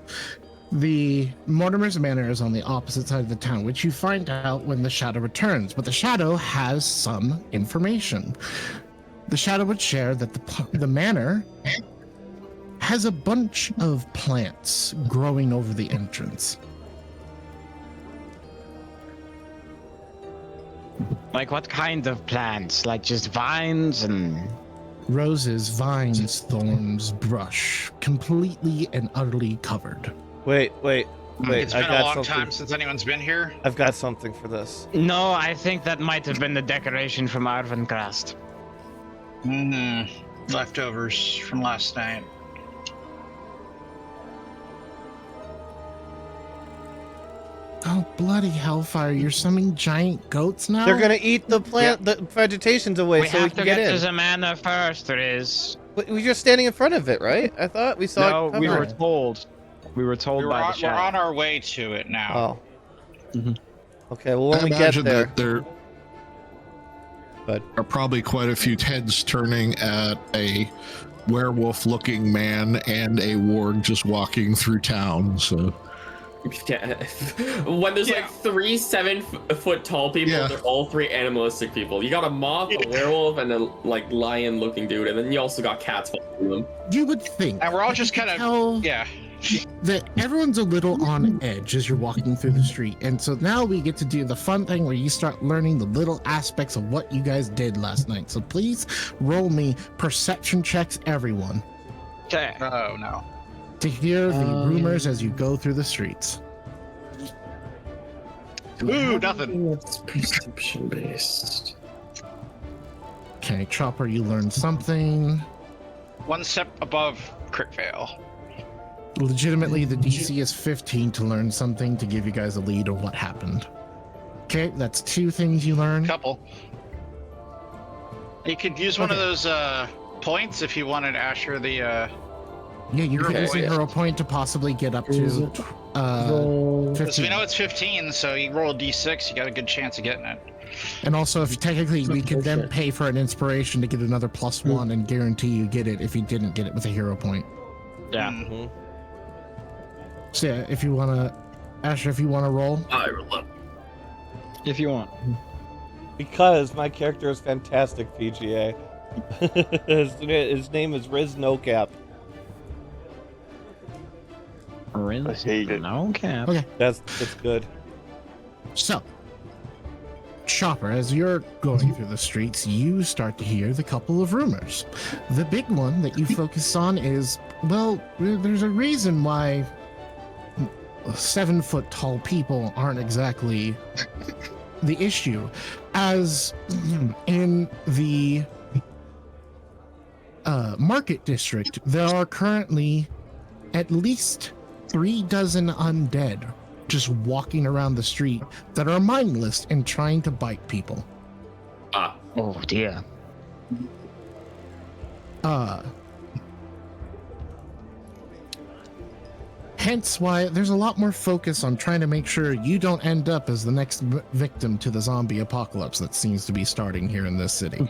The Mortimer's Manor is on the opposite side of the town, which you find out when the Shadow returns. But the Shadow has some information. The Shadow would share that the manor has a bunch of plants growing over the entrance. Like what kind of plants? Like just vines and... Roses, vines, thorns, brush, completely and utterly covered. Wait. It's I been a got long something. time since anyone's been here. I've got something for this. No, I think that might have been the decoration from Arvengrast. Leftovers from last night. Oh, bloody hellfire, you're summoning giant goats now? They're gonna eat the plant, the vegetation's away, We so we have can to get get to in. the manor first, Riz. But we were just standing in front of it, right? I thought we saw No, it. we were covered. told. We were told by the We're chat. on our way to it now. Oh. Okay, well when I we get imagine there. that there But are probably quite a few heads turning at a werewolf-looking man and a warg just walking through town. So Yeah. When there's like 3 7-foot tall people, Yeah. they're all 3 animalistic people. You got a moth, a werewolf, and a like lion-looking dude, and then you also got cats following them. You would think. And we're all just kind of, Tell yeah. that everyone's a little on edge as you're walking through the street. And so now we get to do the fun thing where you start learning the little aspects of what you guys did last night. So please roll me perception checks, everyone, Okay. Oh, no. to hear the rumors as you go through the streets. Ooh, nothing. That's perception based. Okay, Chopper, you learned something. One step above crit fail. Legitimately, the DC is 15 to learn something to give you guys a lead on what happened. Okay, that's 2 things you learn. Couple. You could use one of those points if you wanted Asher the Yeah, you can Okay. use a hero point to possibly get up to Roll. 'cause we 15. know it's 15, so you roll a d6, you got a good chance of getting it. And also, if technically we could then pay for an inspiration to get another +1 and guarantee you get it if you didn't get it with a hero point. Yeah. Mm. So yeah, if you wanna, Asher, if you wanna roll, I roll up. If you want. because my character is fantastic, PGA. His name is Riz No Cap. I hate it. No cap. Okay. That's good. So, Chopper, as you're going through the streets, you start to hear the couple of rumors. The big one that you focus on is, well, there's a reason why 7-foot tall people aren't exactly the issue. As in the market district, there are currently at least 3 dozen undead just walking around the street that are mindless and trying to bite people. Oh dear. Hence why there's a lot more focus on trying to make sure you don't end up as the next victim to the zombie apocalypse that seems to be starting here in this city.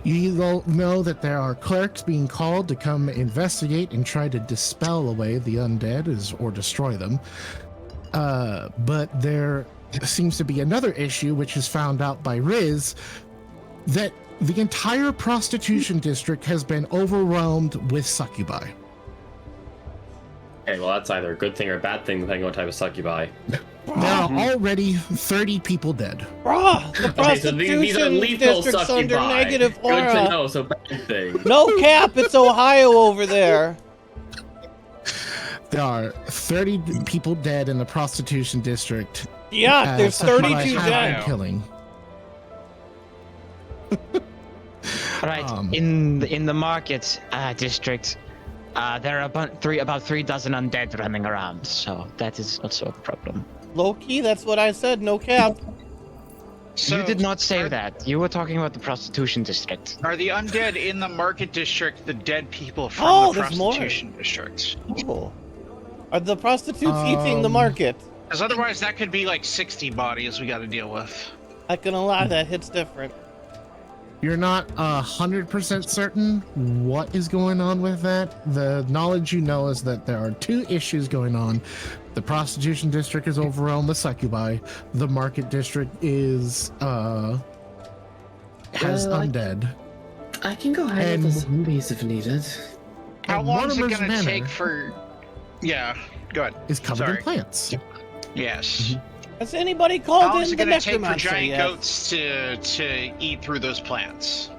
You all know that there are clerics being called to come investigate and try to dispel away the undead or destroy them. But there seems to be another issue, which is found out by Riz, that the entire prostitution district has been overwhelmed with succubi. Okay, well that's either a good thing or a bad thing depending on what type of succubi. There are already 30 people dead. Bruh, the Okay, so these are prostitution lethal district's under succubi. negative Good to aura. know, so bad thing. No cap, it's Ohio over there. There are 30 people dead in the prostitution district. Yeah, there's succubi 32 have dead. been killing. Right. Um, in the market district, there are about 3 dozen undead running around, so that is also a problem. Low-key, that's what I said, no cap. So, You did not say that. You were talking about the prostitution district. Are the undead in the market district the dead people from Oh, the there's more. prostitution district? Oh. Are the prostitutes eating the market? Because otherwise that could be like 60 bodies we got to deal with. Not gonna lie, that hits different. You're not 100% certain what is going on with that. The knowledge you know is that there are 2 issues going on. The prostitution district is overwhelmed with succubi. The market district is has undead. I can go ahead And- with the zombies if needed. How And long is it Mortimer's going to take Manor for... Yeah, go ahead. is covered Sorry. in plants. Yes. Has anybody called How long is in it the going to take for necromancer giant yet? goats to eat through those plants?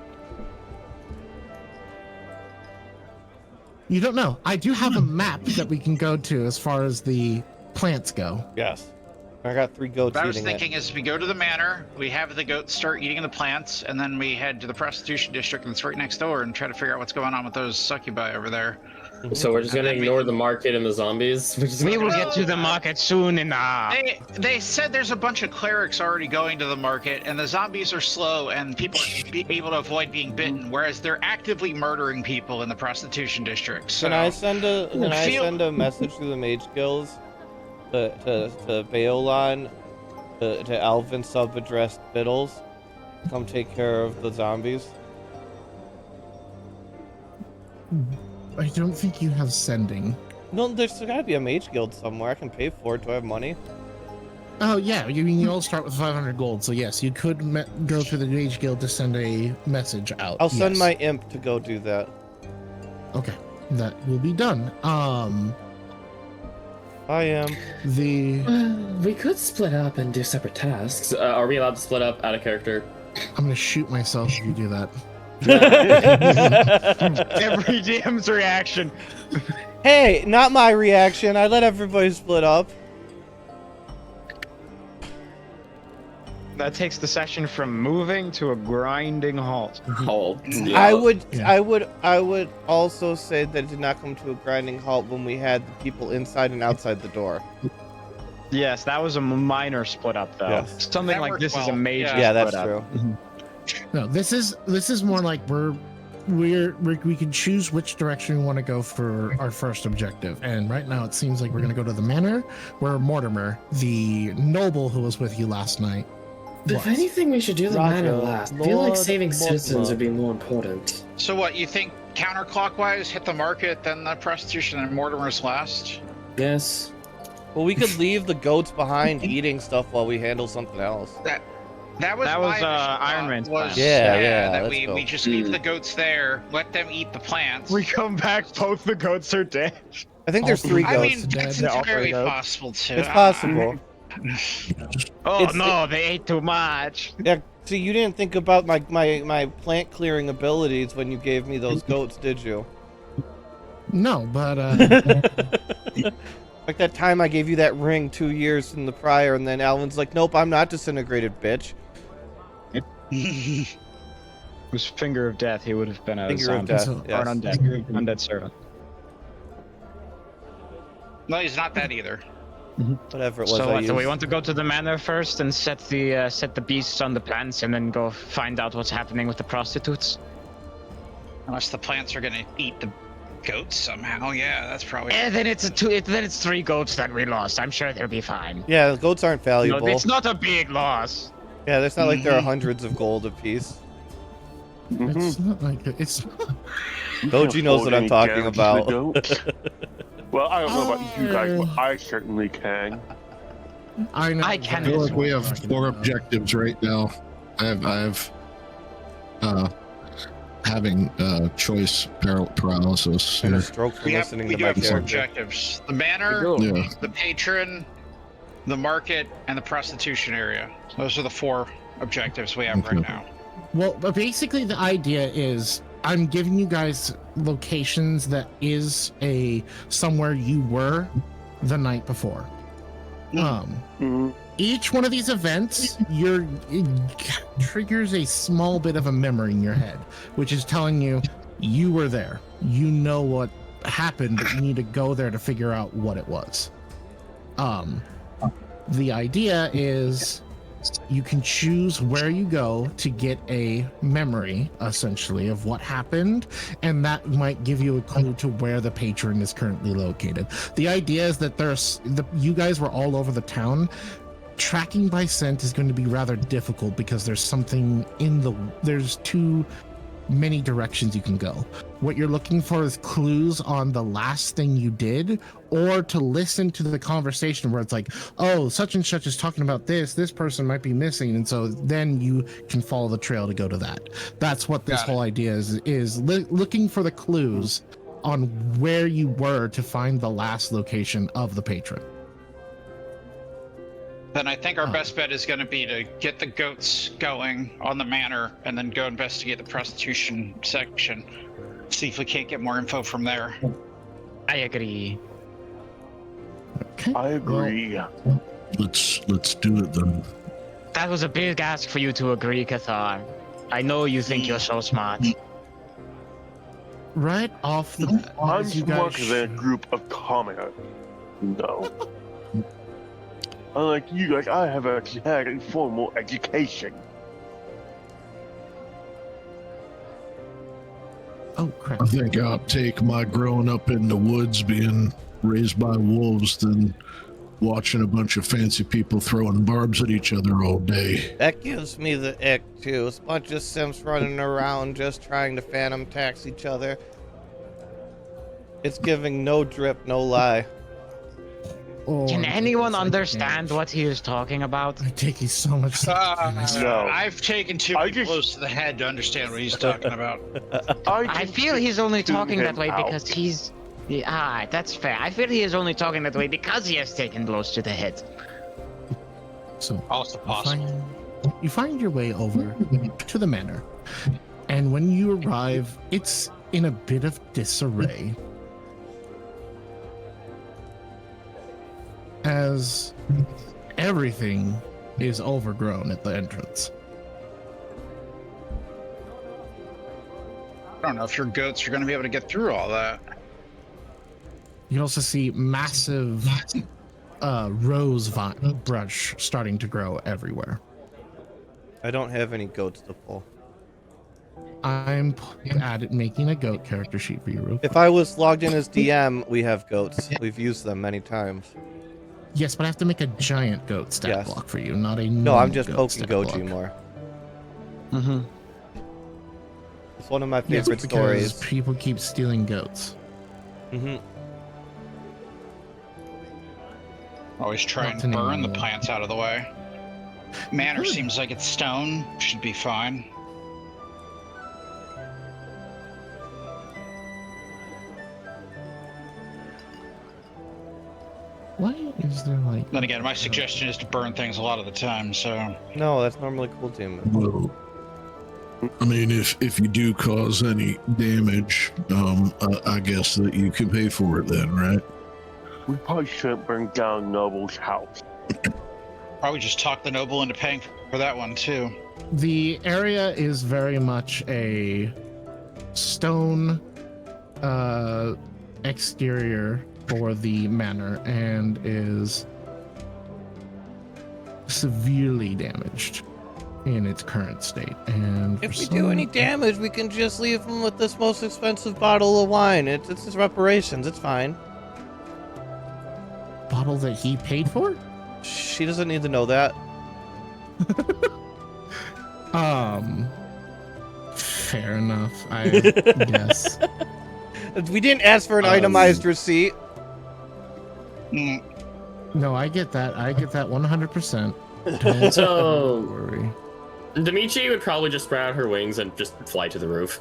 You don't know. I do have a map that we can go to as far as the plants go. Yes. I got 3 goats What I was eating thinking is we go to the manor, we have the goats start eating the plants, and then we head to the prostitution district that's right next door and try to figure out what's going on with those succubi over there. So we're just gonna ignore the market and the zombies. We will get to the market soon enough. They said there's a bunch of clerics already going to the market, and the zombies are slow, and people are able to avoid being bitten, whereas they're actively murdering people in the prostitution district. So Can I send a message to the mage guilds to Baolon, to Alvin sub-addressed Biddles, come take care of the zombies? I don't think you have sending. No, there's gotta be a mage guild somewhere. I can pay for it. Do I have money? Oh yeah, you all start with 500 gold. So yes, you could go through the Mage Guild to send a message out. I'll send yes. my imp to go do that. Okay, that will be done. I am. We could split up and do separate tasks. Are we allowed to split up out of character? I'm gonna shoot myself if you do that. Every DM's reaction. Hey, not my reaction. I let everybody split up. That takes the session from moving to a grinding halt. Halt. I would also say that it did not come to a grinding halt when we had the people inside and outside the door. Yes, that was a minor split up though. Yes. Something That like worked this is well. a major Yeah, split that's up. true. No, this is more like we can choose which direction we want to go for our first objective. And right now it seems like we're gonna go to the manor where Mortimer, the noble who was with you last night, If was. anything, we should do the Roger, manor last. I feel like Lord saving citizens Mortimer. would be more important. So what, you think counterclockwise, hit the market, then the prostitution, and Mortimer's last? Yes. Well, we could leave the goats behind eating stuff while we handle something else. That was That my was, initial Iron thought, Man's was, plan. Yeah, that let's we go. just leave the goats there, let them eat the plants. We come back, both the goats are dead. I think there's All 3 three goats. I mean, dead. that's They're all entirely goats. possible too. It's possible. Oh It's- no, they ate too much. Yeah, see, you didn't think about my plant clearing abilities when you gave me those goats, did you? No, but Like that time I gave you that ring 2 years in the prior, and then Alvin's like, nope, I'm not disintegrated, bitch. It was Finger of Death. He would have been a Finger of zombie. death, So- yes. Or an undead servant. No, he's not that either. Whatever it was So I what? used. Do we want to go to the manor first and set the beasts on the plants, and then go find out what's happening with the prostitutes? Unless the plants are gonna eat the goats somehow. Yeah, that's probably. Then it's then it's 3 goats that we lost. I'm sure they'll be fine. Yeah, the goats aren't No, valuable. it's not a big loss. Yeah, it's not like there are hundreds of gold apiece. it's not like it's. Goji knows what I'm talking about. Well, I don't know about you guys, but I certainly can. I know. I can I feel as like we have 4 objectives right now. I have having choice paralysis. And a here. stroke from We listening to do my have 4 character. objectives: the manor, Yeah. the patron, the market, and the prostitution area. Those are the 4 objectives we have right now. Well, but basically the idea is I'm giving you guys locations that is somewhere you were the night before. Each one of these events, it triggers a small bit of a memory in your head, which is telling you you were there. You know what happened, but you need to go there to figure out what it was. The idea is you can choose where you go to get a memory, essentially, of what happened, and that might give you a clue to where the patron is currently located. The idea is that you guys were all over the town. Tracking by scent is going to be rather difficult because there's too many directions you can go. What you're looking for is clues on the last thing you did, or to listen to the conversation where it's like, oh, such and such is talking about this person might be missing, and so then you can follow the trail to go to that. That's what this whole idea is looking for the clues on where you were to find the last location of the patron. Then I think our best bet is going to be to get the goats going on the manor and then go investigate the prostitution section. See if we can't get more info from there. I agree. Okay. I agree. Let's do it then. That was a big ask for you to agree, Cathar. I know you think you're so smart. Right off the bat, I'm as you smarter guys than a group of commoners. No. Unlike you guys, I have actually had a formal education. Oh crap! I think I'll take my growing up in the woods being raised by wolves than watching a bunch of fancy people throwing barbs at each other all day. That gives me the ick too. It's a bunch of simps running around just trying to phantom tax each other. It's giving no drip, no lie. Oh, Can anyone it's like understand damage. what he is talking about? I take you so much. No. I've taken too many I just- blows to the head to understand what he's talking about. I feel he's only tune talking that him way out. because he's... Yeah, that's fair. I feel he is only talking that way because he has taken blows to the head. So Also you possible. you find your way over to the manor, and when you arrive, it's in a bit of disarray. As everything is overgrown at the entrance. I don't know if your goats are going to be able to get through all that. You also see massive rose vine brush starting to grow everywhere. I don't have any goats to pull. I'm making a goat character sheet for you, real quick. If I was logged in as DM, we have goats. We've used them many times. Yes, but I have to make a giant goat stat Yes. block for you, not a No, normal I'm just goat poking stat Goji block. more. Mm-hmm. It's one of my Yes, favorite because stories. people keep stealing goats. Hmm. Always try Not and to name burn the anyone. plants out of the way. Manor Good. seems like it's stone. Should be fine. Why is there like... Then again, my suggestion is to burn things a lot of the time, so... No, that's normally cool team. Well, I mean, if you do cause any damage, I guess that you can pay for it then, right? We probably shouldn't burn down Noble's house. Probably just talk the noble into paying for that one, too. The area is very much a stone exterior for the manor and is severely damaged in its current state. And If for we do some- any damage, we can just leave him with this most expensive bottle of wine. It's his reparations. It's fine. bottle that he paid for? She doesn't need to know that. Fair enough, I guess. We didn't ask for an itemized receipt. Mm, No, I get that. I get that 100%. Don't So, worry. Dimitri would probably just spread out her wings and just fly to the roof.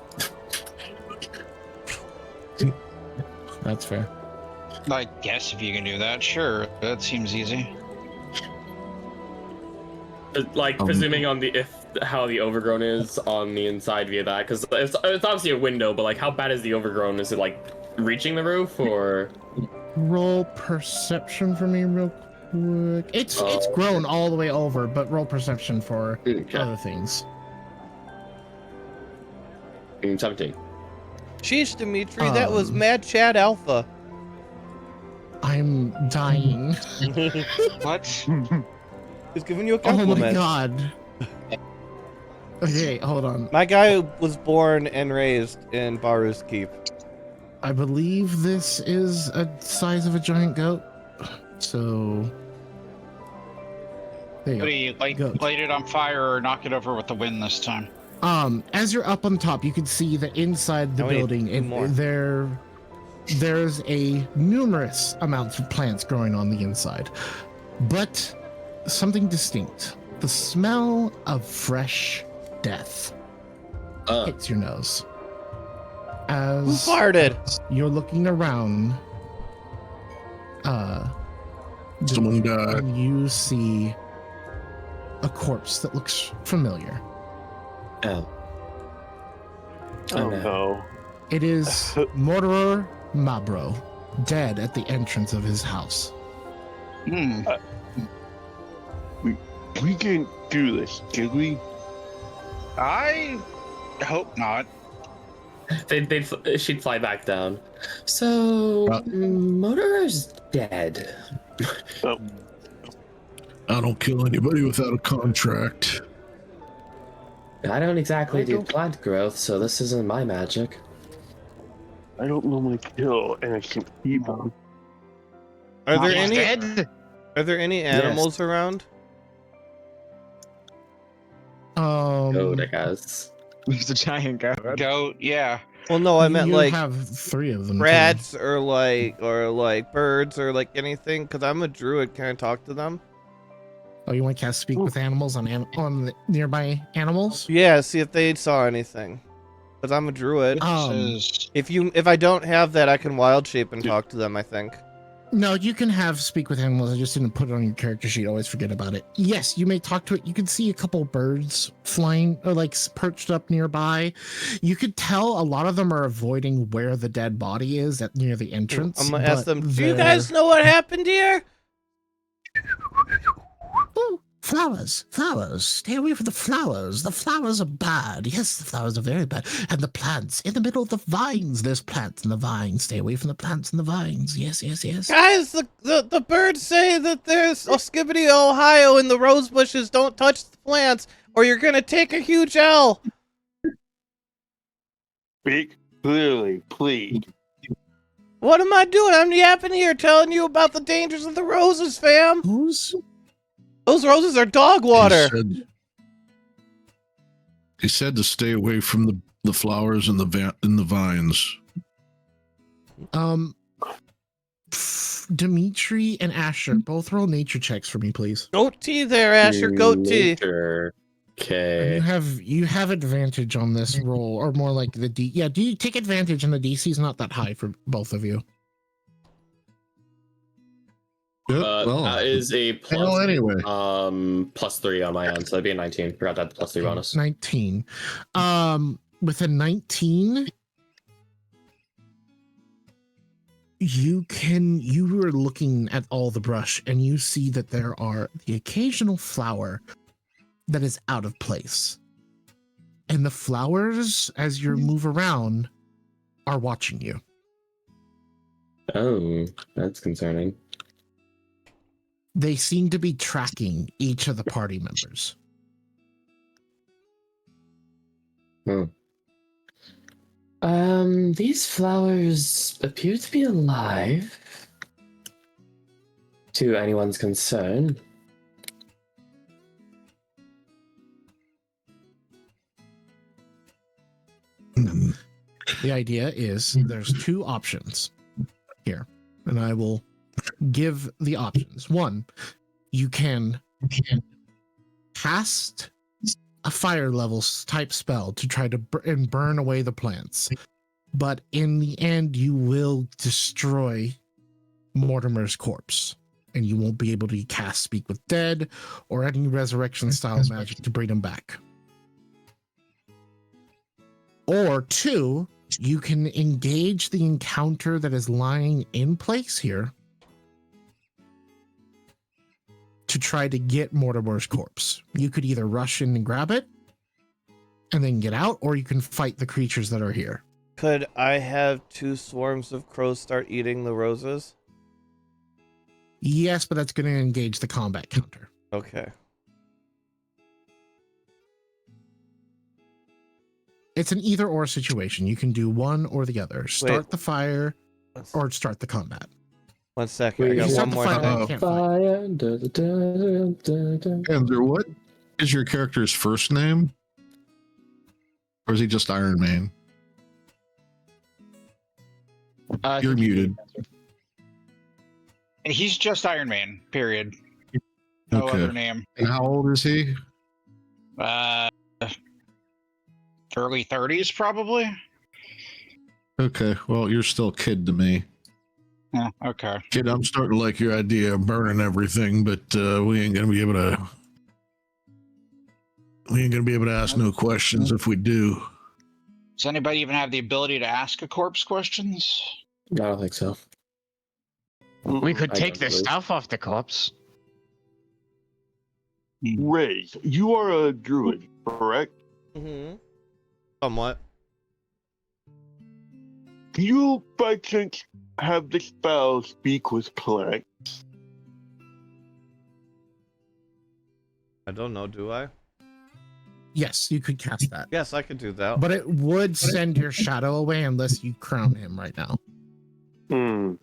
That's fair. I guess if you can do that, sure. That seems easy. Like, presuming on how the overgrown is on the inside via that, because it's obviously a window, but like, how bad is the overgrown? Is it like reaching the roof, or? Roll perception for me real quick. It's grown all the way over, but roll perception for Okay. other things. 17. Sheesh, Dimitri, that was Um, Mad Chad Alpha. I'm dying. What? He's giving you a Oh my compliment. god. Okay, hold on. My guy was born and raised in Baru's Keep. I believe this is a size of a giant goat. So there you What go. do you like? Goat. Light it on fire or knock it over with the wind this time? As you're up on top, you can see that inside the Now we need building, two more. there's a numerous amounts of plants growing on the inside, but something distinct: the smell of fresh death hits your nose. Who As farted? you're looking around, Someone died. you see a corpse that looks familiar. Oh. Oh no. It is Mortimer Mabro, dead at the entrance of his house. Hmm. We didn't do this, did we? I hope not. She'd fly back down. So, Motor's dead. Oh, I don't kill anybody without a contract. I don't exactly do plant growth, so this isn't my magic. I don't normally kill innocent people. Are there He's any? dead? Are there any animals around? Goat, I guess. He's a giant goat. Goat, yeah. Well, no, I meant you like have 3 of them. too. rats or like birds or like anything. Because I'm a druid. Can I talk to them? Oh, you want to cast speak with animals on the nearby animals? Yeah, see if they saw anything. Because I'm a druid. Says- If I don't have that, I can wild shape and talk to them, I think. No, you can have speak with animals. I just didn't put it on your character sheet. Always forget about it. Yes, you may talk to it. You can see a couple birds flying or like perched up nearby. You could tell a lot of them are avoiding where the dead body is at near the entrance. I'm gonna ask but them, do you guys know what happened here? Oh, flowers, flowers. Stay away from the flowers. The flowers are bad. Yes, the flowers are very bad. And the plants in the middle of the vines. There's plants in the vines. Stay away from the plants in the vines. Yes, yes, yes. Guys, the birds say that there's Oskibity, Ohio, and the rose bushes. Don't touch the plants, or you're gonna take a huge L. Speak clearly, please. What am I doing? I'm yapping here, telling you about the dangers of the roses, fam. Who's? Those roses are dog water. He said to stay away from the flowers and the vines. Dimitri and Asher, both roll nature checks for me, please. Goat tea there, Asher. Goat tea. Nature. And Okay. you have advantage on this roll, or more like the D. Yeah, do you take advantage? And the DC is not that high for both of you. Good. That is a plus, well, anyway. +3 on my end, so that'd be a 19. Forgot that +3 bonus. 19. With a 19, you were looking at all the brush and you see that there are the occasional flower that is out of place. And the flowers, as you move around, are watching you. Oh, that's concerning. They seem to be tracking each of the party members. These flowers appear to be alive. To anyone's concern. The idea is there's 2 options here, and I will give the options. 1, you can cast a fire level type spell to try to burn away the plants, but in the end, you will destroy Mortimer's corpse, and you won't be able to cast Speak with Dead or any resurrection style magic to bring him back. Or 2, you can engage the encounter that is lying in place here to try to get Mortimer's corpse. You could either rush in and grab it and then get out, or you can fight the creatures that are here. Could I have 2 swarms of crows start eating the roses? Yes, but that's going to engage the combat counter. Okay. It's an either or situation. You can do one or the other. Start the fire or start the combat. 1 second. I Wait, got start one the more fire, thing. you can't fight. And what is your character's first name? Or is he just Iron Man? You're muted. He's just Iron Man, period. No Okay. other name. And how old is he? Early 30s, probably. Okay, well, you're still a kid to me. Yeah, okay. Kid, I'm starting to like your idea of burning everything, but we ain't gonna be able to We ain't gonna be able to ask no questions if we do. Does anybody even have the ability to ask a corpse questions? I don't think so. We could I take don't the believe. stuff off the corpse. Ray, you are a druid, correct? Mm-hmm. Somewhat. Do you, by chance, have the spell Speak with Plants? I don't know, do I? Yes, you could cast that. Yes, I could do that. But it would send your shadow away unless you crown him right now. The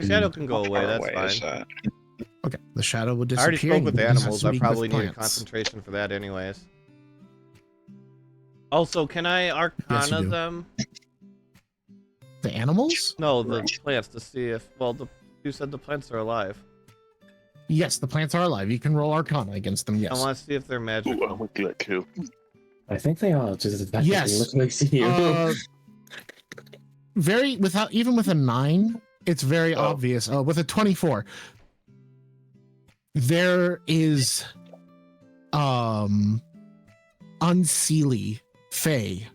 shadow can go How away, far that's away is fine. that? Okay, the shadow would I disappear. already spoke and with you the would animals. I speak probably with need a plants. concentration for that anyways. Also, can I Arcana do. them? The animals? No, the plants to see if... Well, you said the plants are alive. Yes, the plants are alive. You can roll Arcana against them, yes. I want to see if they're Ooh, I magical. would do that too. I think they are. Just attacking Yes. Look like see you. Very, without, even with a 9, it's very obvious. With a 24, there is unseelie Fey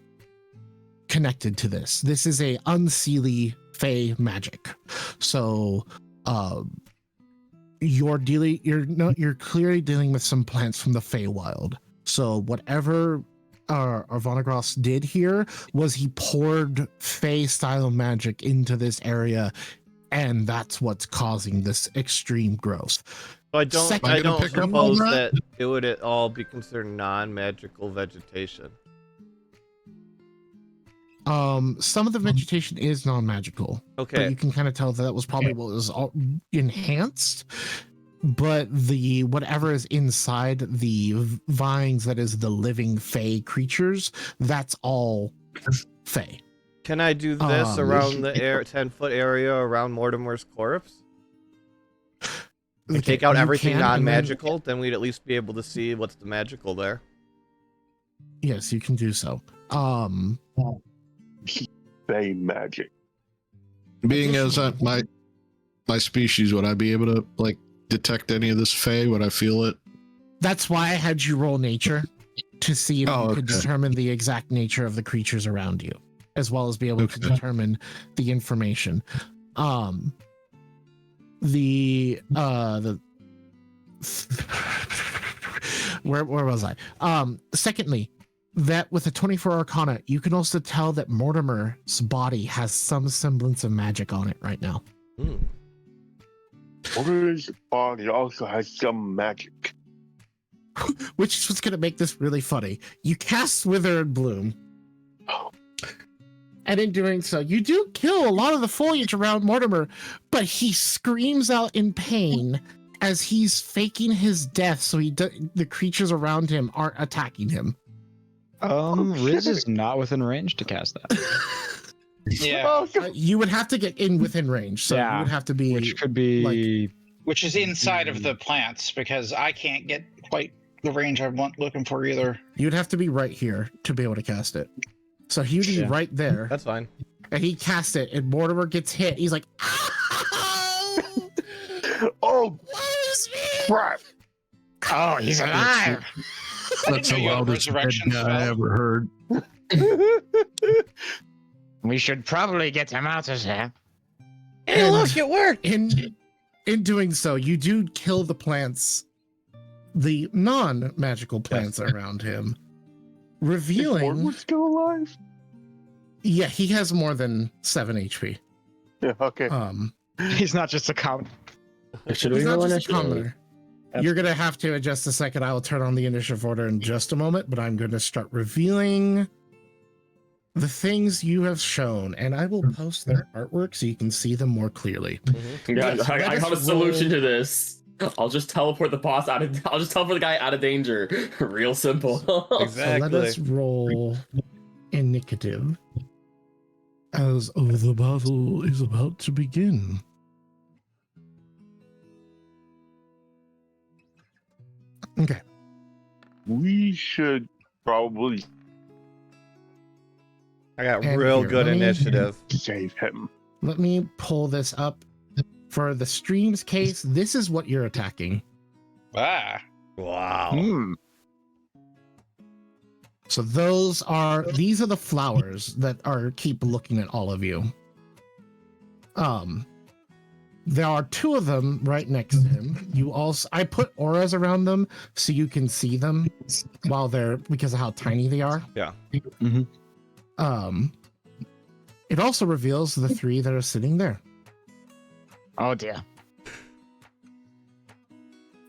connected to this. This is a unseelie Fey magic. So you're clearly dealing with some plants from the Feywild. So whatever Arvonagros did here was he poured Fey style magic into this area, and that's what's causing this extreme growth. So I don't pick up on suppose that? that it would at all be considered non-magical vegetation. Some of the vegetation is non-magical. Okay. But you can kind of tell that was probably what was enhanced. But the whatever is inside the vines, that is the living Fey creatures, that's all Fey. Can I do this around the 10-foot area around Mortimer's corpse? And take out you everything can, and then- non-magical? Then we'd at least be able to see what's the magical there. Yes, you can do so. Fey magic. Being as my species, would I be able to like detect any of this Fey? Would I feel it? That's why I had you roll nature to see if you could okay. determine the exact nature of the creatures around you, as well as be able to determine the information. Where was I? Secondly, that with a 24 Arcana, you can also tell that Mortimer's body has some semblance of magic on it right now. Mortimer's body also has some magic. Which is what's going to make this really funny. You cast Wither and Bloom. And in doing so, you do kill a lot of the foliage around Mortimer, but he screams out in pain as he's faking his death so the creatures around him aren't attacking him. Riz is not within range to cast that. Yeah. You would have to get in within range, so you would have to be... Which could be... Which is inside of the plants, because I can't get quite the range I'm looking for either. You'd have to be right here to be able to cast it. So he would be right there. That's fine. And he casts it, and Mortimer gets hit. He's like, oh, crap. Oh, he's alive. That's the know you have loudest dead resurrection guy I spell. ever heard. We should probably get him out of here. Hey, look, it worked! In doing so, you do kill the plants, the non-magical plants around him, revealing... Mortimer's still alive? Yeah, he has more than 7 HP. Yeah, okay. He's not just a count. Should He's we not roll just a initiative? commoner. You're going to have to adjust a second. I will turn on the initiative order in just a moment, but I'm going to start revealing the things you have shown, and I will post their artwork so you can see them more clearly. Guys, Yes, I let got a us solution roll- to this. I'll just teleport the boss out of. I'll just teleport the guy out of danger. Real simple. So let Exactly. us roll initiative as the battle is about to begin. Okay. We should probably I got And real here, good let me- initiative. save him. Let me pull this up. For the stream's case, this is what you're attacking. Ah. Wow. So these are the flowers that keep looking at all of you. There are two of them right next to him. I put auras around them so you can see them because of how tiny they are. Yeah. Mm-hmm. It also reveals the three that are sitting there. Oh dear.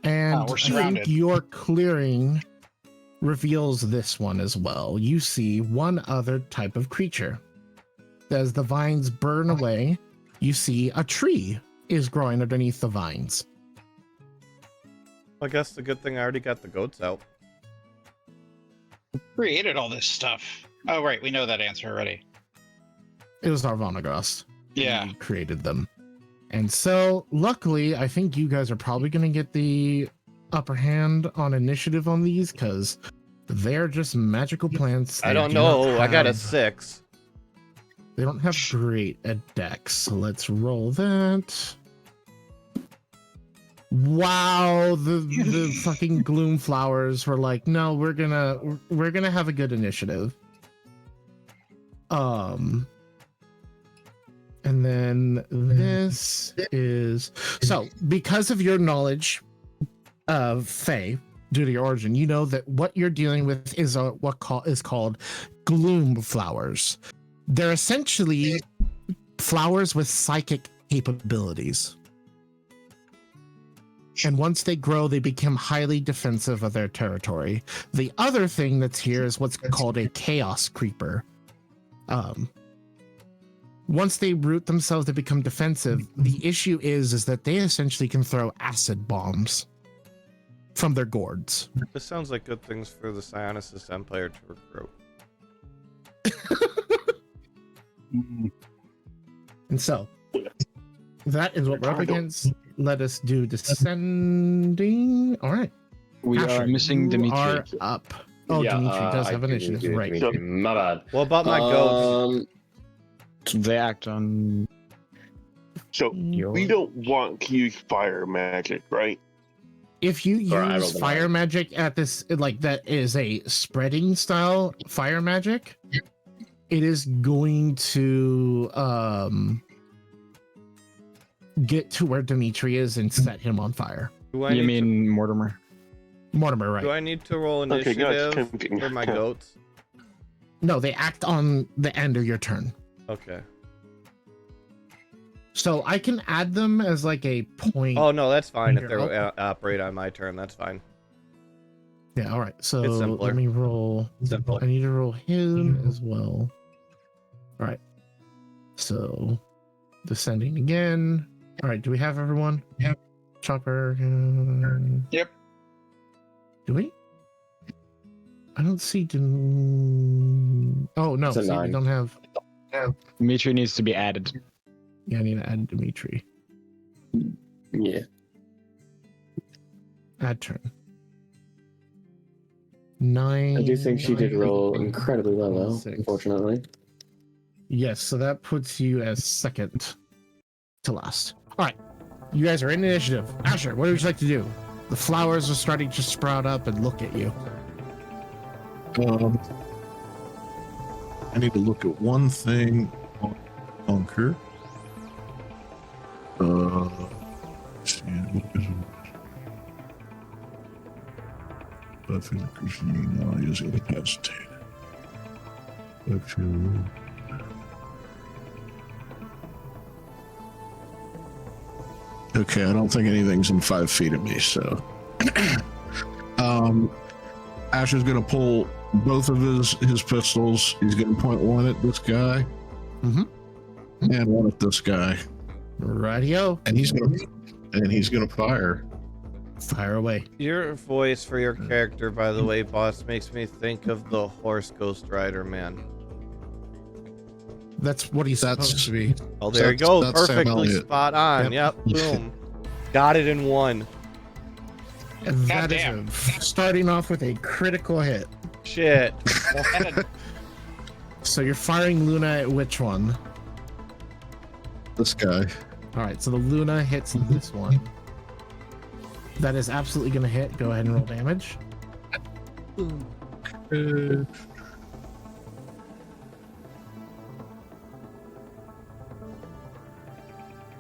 And we're I surrounded. think your clearing reveals this one as well. You see one other type of creature. As the vines burn away, you see a tree is growing underneath the vines. I guess the good thing I already got the goats out. Created all this stuff. Oh, right. We know that answer already. It was Arvanagrast. Yeah. He created them. And so, luckily, I think you guys are probably going to get the upper hand on initiative on these because they're just magical plants. I They don't do not know. I got a have- 6. They don't have great at dex, so let's roll that. Wow, the fucking gloom flowers were like, no, we're gonna have a good initiative. And then this is so because of your knowledge of Fae due to your origin, you know that what you're dealing with is is called gloom flowers. They're essentially flowers with psychic capabilities. And once they grow, they become highly defensive of their territory. The other thing that's here is what's called a chaos creeper. Once they root themselves, they become defensive. The issue is that they essentially can throw acid bombs from their gourds. This sounds like good things for the Sionicist Empire to recruit. And so, that is what we're up against. Let us do descending. All right. We Asher, are missing you Dimitri. are up. Oh, Yeah, Dimitri does I have do initiative. do Right. Dimitri. My bad. What about my goats? They act on. So we don't want to use fire magic, right? If you Or I use rolled a fire 9. magic at this, like that is a spreading style fire magic, it is going to get to where Dimitri is and set him on fire. Do I You need mean Mortimer? Mortimer, to, right? do I need to roll Okay, guys, initiative for my goats? No, they act on the end of your turn. Okay. So I can add them as like a point. Oh no, that's fine. If Here, they operate on my turn, that's fine. Yeah, all right. So It's simpler. let me roll. Simpler. I need to roll him as well. All right. So descending again. All right. Do we have everyone? Yep. Chopper. Yep. Do we? I don't see. Oh no, It's a see, we 9. don't have. Dimitri needs to be added. Yeah, I need to add Dimitri. Yeah. Add turn. 9. I do think she did 9, roll incredibly well, though, 6. unfortunately. Yes, so that puts you as second to last. All right, you guys are in initiative. Asher, what would you like to do? The flowers are starting to sprout up and look at you. I need to look at one thing on Bunker. I feel like is incapacitated. Okay, I don't think anything's in 5 feet of me, so Asher's gonna pull both of his pistols. He's gonna point one at this guy and one at this guy. Radio, And he's gonna fire. fire away. Your voice for your character, by the way, boss, makes me think of the horse Ghost Rider man. That's what he's supposed to be. Oh, there you That's- go. that's Sam Perfectly Elliott. spot on. Yep. Boom. Got it in one. And that is Goddamn. starting off with a critical hit. Shit. So you're firing Luna at which one? This guy. All right, so the Luna hits this one. That is absolutely going to hit. Go ahead and roll damage.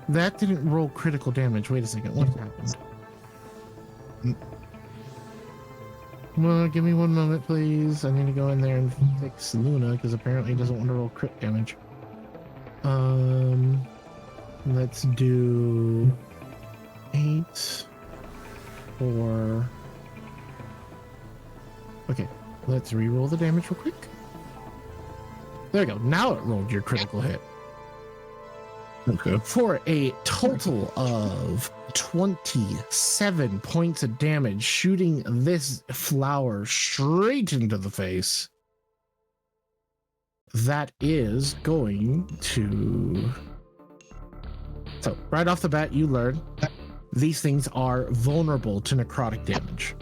That didn't roll critical damage. Wait a second. What happened? Well, give me one moment, please. I need to go in there and fix Luna because apparently he doesn't want to roll crit damage. Let's do 8 or. Okay, let's re-roll the damage real quick. There we go. Now it rolled your critical hit. Okay. For a total of 27 points of damage, shooting this flower straight into the face. That is going to... So, right off the bat, you learn these things are vulnerable to necrotic damage.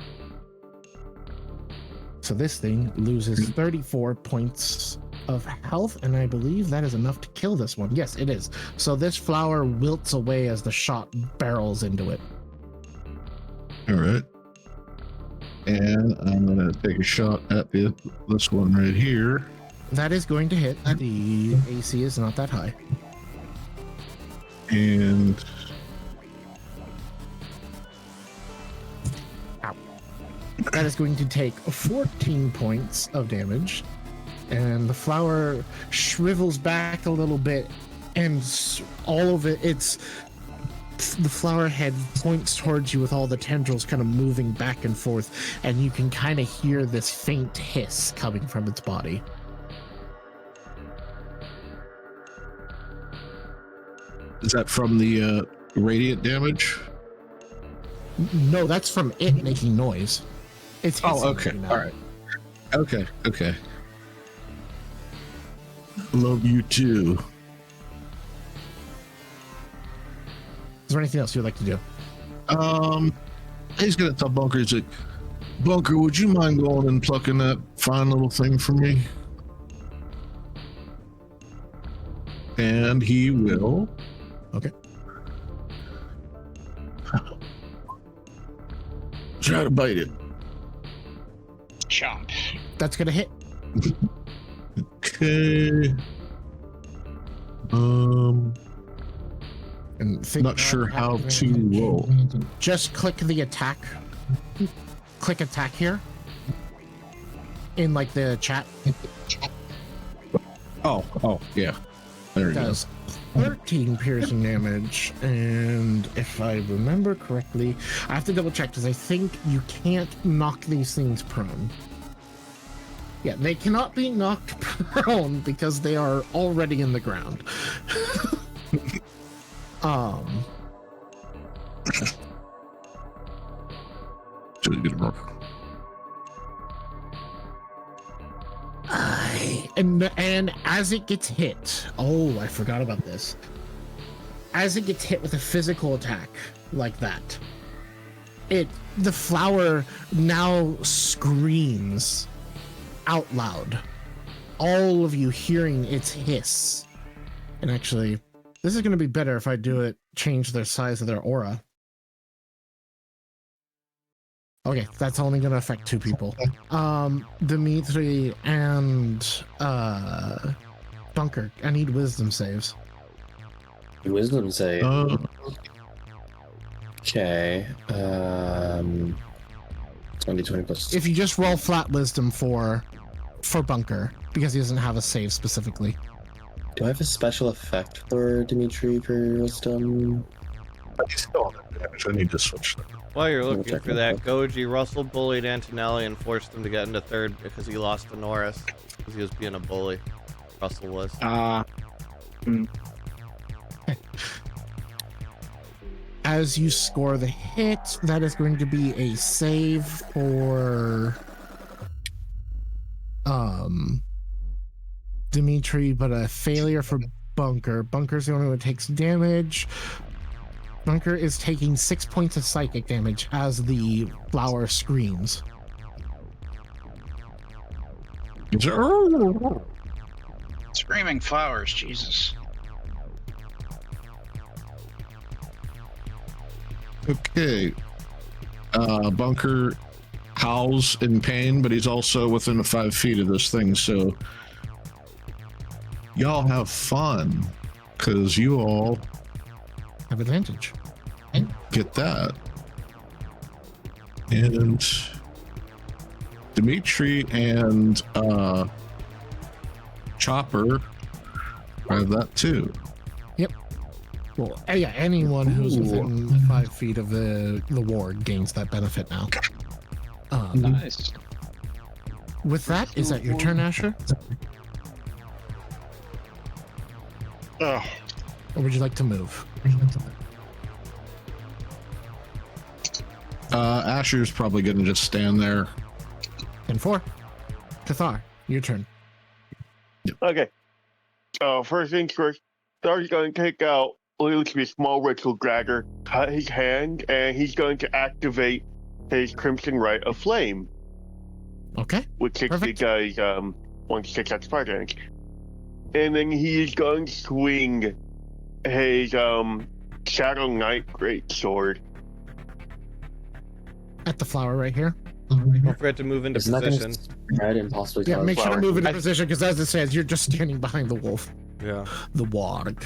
So this thing loses 34 points of health, and I believe that is enough to kill this one. Yes, it is. So this flower wilts away as the shot barrels into it. All right. And I'm going to take a shot at this one right here. That is going to hit. The AC is not that high. And... Ow. That is going to take 14 points of damage. And the flower shrivels back a little bit, and all of it, the flower head points towards you with all the tendrils kind of moving back and forth, and you can kind of hear this faint hiss coming from its body. Is that from the radiant damage? No, that's from it making noise. It's hissing okay. now. All right. Okay. Love you too. Is there anything else you'd like to do? He's gonna tell Bunker, he's like, Bunker, would you mind going and plucking that fine little thing for me? And he will. Okay. Try to bite it. Chomp. That's gonna hit. Okay. And Not sure how to roll. Just click the attack. Click attack here. In like the chat. Oh, yeah. There you go. Does 13 piercing damage, and if I remember correctly, I have to double check because I think you can't knock these things prone. Yeah, they cannot be knocked prone because they are already in the ground. Should get it wrong. And as it gets hit, oh, I forgot about this. As it gets hit with a physical attack like that, the flower now screams out loud. All of you hearing its hiss. And actually, this is going to be better if I change the size of their aura. Okay, that's only going to affect 2 people. Dimitri and Bunker, I need wisdom saves. Wisdom save. Uh, Okay. 20 plus. If you just roll flat wisdom for Bunker, because he doesn't have a save specifically. Do I have a special effect for Dimitri for wisdom? he's still on that damage. I need to switch that. While you're looking check for real that, quick. Goji, Russell bullied Antonelli and forced him to get into 3rd because he lost to Norris because he was being a bully. Russell was. As you score the hit, that is going to be a save for Dimitri, but a failure for Bunker. Bunker's the only one who takes damage. Bunker is taking 6 points of psychic damage as the flower screams. Screaming flowers, Jesus. Okay. Bunker howls in pain, but he's also within 5 feet of this thing. So y'all have fun, because you all Have advantage. get that. And Dimitri and Chopper have that too. Well, yeah, anyone who's within 5 feet of the ward gains that benefit now. Nice. With that, is that your turn, Asher? Oh, Or would you like to move? Asher's probably going to just stand there. And 4. Cathar, your turn. okay. First things first, Dar's going to take out what looks to be a small ritual dagger, cut his hand, and he's going to activate his Crimson Rite of Flame, Okay. which takes the Perfect. guy's 1 6 at spark damage. And then he's going to swing his Shadow Knight Greatsword. At the flower right here. Don't forget to move into It's not going position. to spread and possibly Yeah, cause make sure to flower. move into position, because as it says, you're just standing behind the wolf. Yeah. The warg.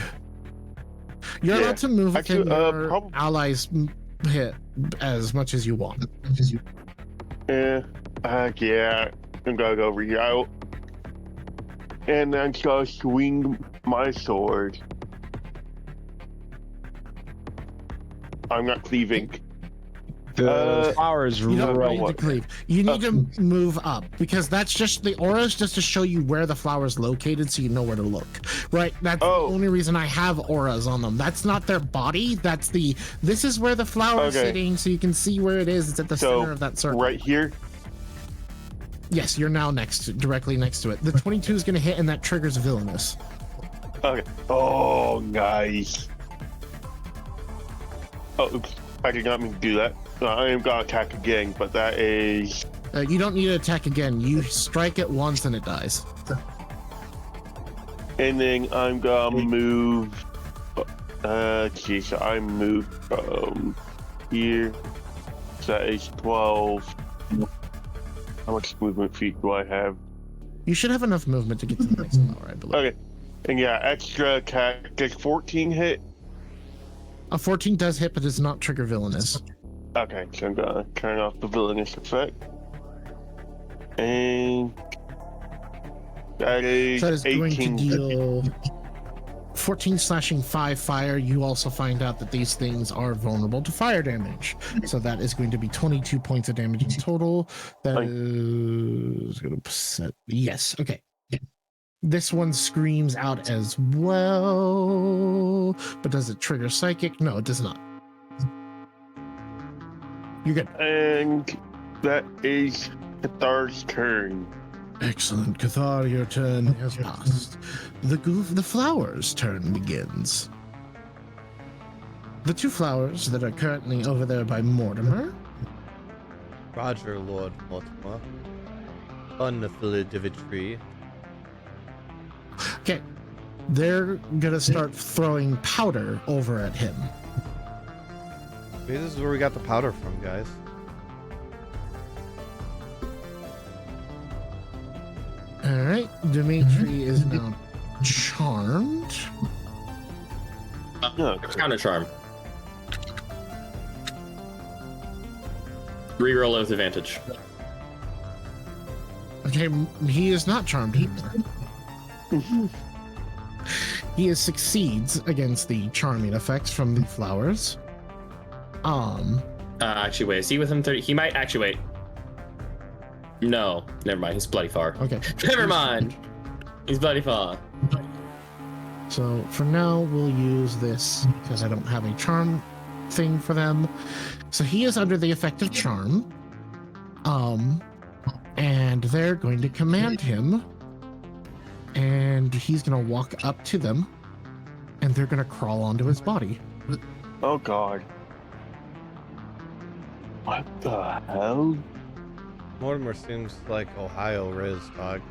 You're Yeah. allowed to move Actually, within your prob- allies' hit as much as you want. Yeah, I'm gonna go over here. And then I'm gonna swing my sword. I'm not cleaving. The flowers You don't right. need to cleave. You need to move up, because that's just the aura is just to show you where the flower's located, so you know where to look. Right? That's the only reason I have auras on them. That's not their body. That's this is where the flower is Okay. sitting, so you can see where it is. It's at the So, center of that circle. right here. Yes, you're now directly next to it. The 22 is going to hit, and that triggers villainous. Okay. Oh, nice. Oh, oops. I did not mean to do that. I am gonna attack again, but that is. You don't need to attack again. You strike it once, and it dies. And then I'm gonna move. Geez, so I moved from here. So that is 12. How much movement feet do I have? You should have enough movement to get to the next flower, I believe. Okay. And yeah, extra attack. Does 14 hit? A 14 does hit, but does not trigger villainous. Okay, so I'm gonna turn off the villainous effect. And that is, So that is going to 18. deal 14 slashing 5 fire. You also find out that these things are vulnerable to fire damage. So that is going to be 22 points of damage in total. That is going to set. Yes, okay. This one screams out as well. But does it trigger psychic? No, it does not. You're good. And that is Cathar's turn. Excellent. Cathar, your turn has passed. The flower's turn begins. The 2 flowers that are currently over there by Mortimer. Roger, Lord Mortimer. Unfilly Dimitri. Okay. They're gonna start throwing powder over at him. Maybe this is where we got the powder from, guys. Alright. Dimitri is now charmed. Counter charm. Reroll with advantage. Okay, he is not charmed anymore. He succeeds against the charming effects from the flowers. Actually, wait. Is he within 30? He might actually wait. No, never mind. He's bloody far. Okay. Never mind. He's bloody far. So for now, we'll use this because I don't have a charm thing for them. So he is under the effect of charm. And they're going to command him. And he's going to walk up to them. And they're going to crawl onto his body. Oh god. What the hell? Mortimer seems like Ohio Riz, dog.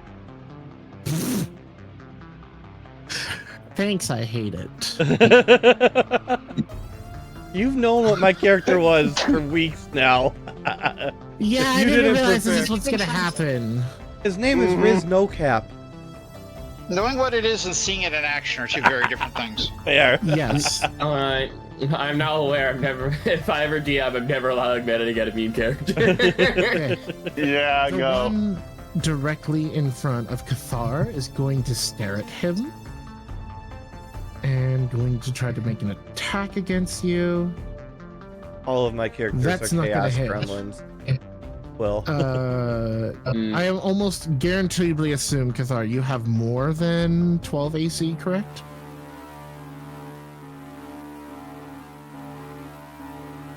Thanks, I hate it. You've known what my character was for weeks now. Yeah, I You didn't didn't realize this prepare. is what's gonna happen. His name is Riz No Cap. Knowing what it is and seeing it in action are two very different things. There. Yes. Alright. I'm now aware if I ever DM, I'm never allowing Meta to get a meme character. Okay. Yeah, The go. one directly in front of Cathar is going to stare at him and going to try to make an attack against you. All of my characters That's are not gonna chaos hit. gremlins. Well, I am almost guaranteedly assume, Cathar, you have more than 12 AC, correct?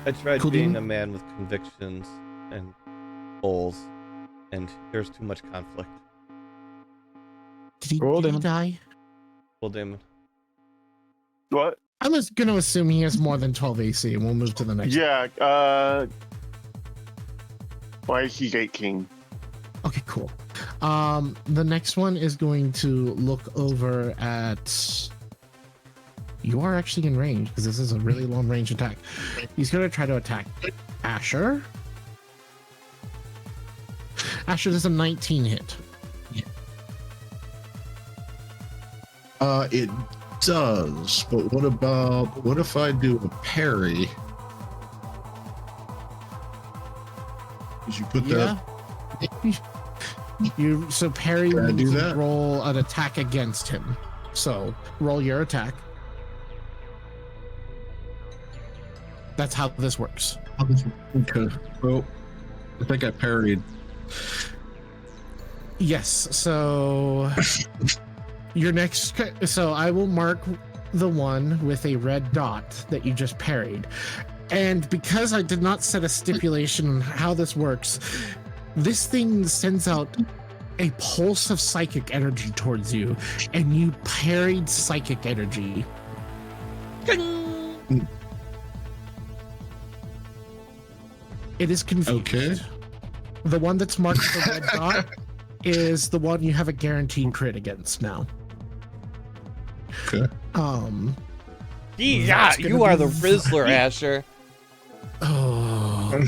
I tried Cool, being Dean. a man with convictions and goals, and there's too much conflict. Did he Damon. die? Well, Damon. What? I'm just going to assume he has more than 12 AC, and we'll move to the next. Yeah, why is he 18? Okay, cool. The next one is going to look over at. You are actually in range because this is a really long range attack. He's going to try to attack Asher. Asher, does a 19 hit. It does, but what if I do a parry? Did you put that? So parry Can I means do you that? roll an attack against him. So roll your attack. That's how this works. Okay. Well, I think I parried. Yes. So your next. So I will mark the one with a red dot that you just parried. And because I did not set a stipulation on how this works, this thing sends out a pulse of psychic energy towards you, and you parried psychic energy. It is confused. Okay. The one that's marked with the red dot is the one you have a guaranteed crit against now. Okay. Yeah, That's gonna you are be the Rizzler, Asher. Oh,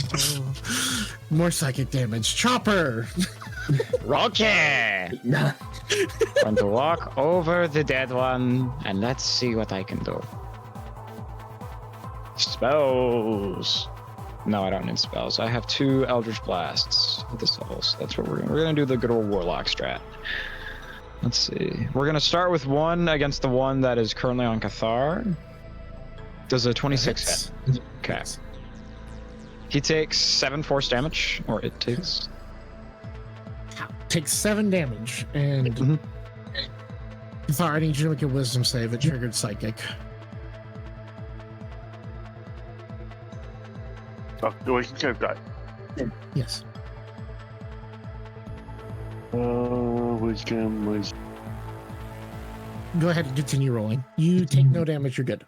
more psychic damage. Chopper. Rocky! Going to walk over the dead one, and let's see what I can do. Spells. No, I don't need spells. I have 2 Eldritch Blasts at this level, so that's what we're gonna do the good old Warlock strat. Let's see. We're gonna start with 1 against the one that is currently on Cathar. Does a 26 hit? Okay. He takes 7 force damage, or it takes. Takes 7 damage, and Cathar, I need you to make a wisdom save. It triggered psychic. Oh, the way he guy. Yes. Wisdom was. Go ahead and continue rolling. You take no damage. You're good.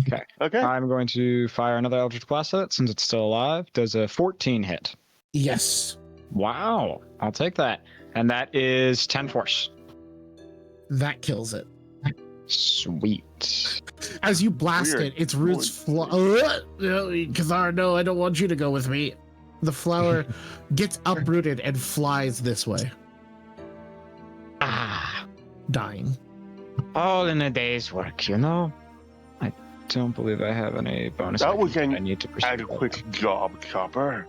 Okay. Okay. I'm going to fire another Eldritch Blast at it since it's still alive. Does a 14 hit? Yes. Wow. I'll take that. And that is 10 force. That kills it. Sweet. As you blast Weird. it, its roots fly. Cathar, no, I don't want you to go with me. The flower gets uprooted and flies this way, Ah. dying. All in a day's work, you know? I don't believe I have any bonus. That was actions an I need to pursue. adequate job, Chopper.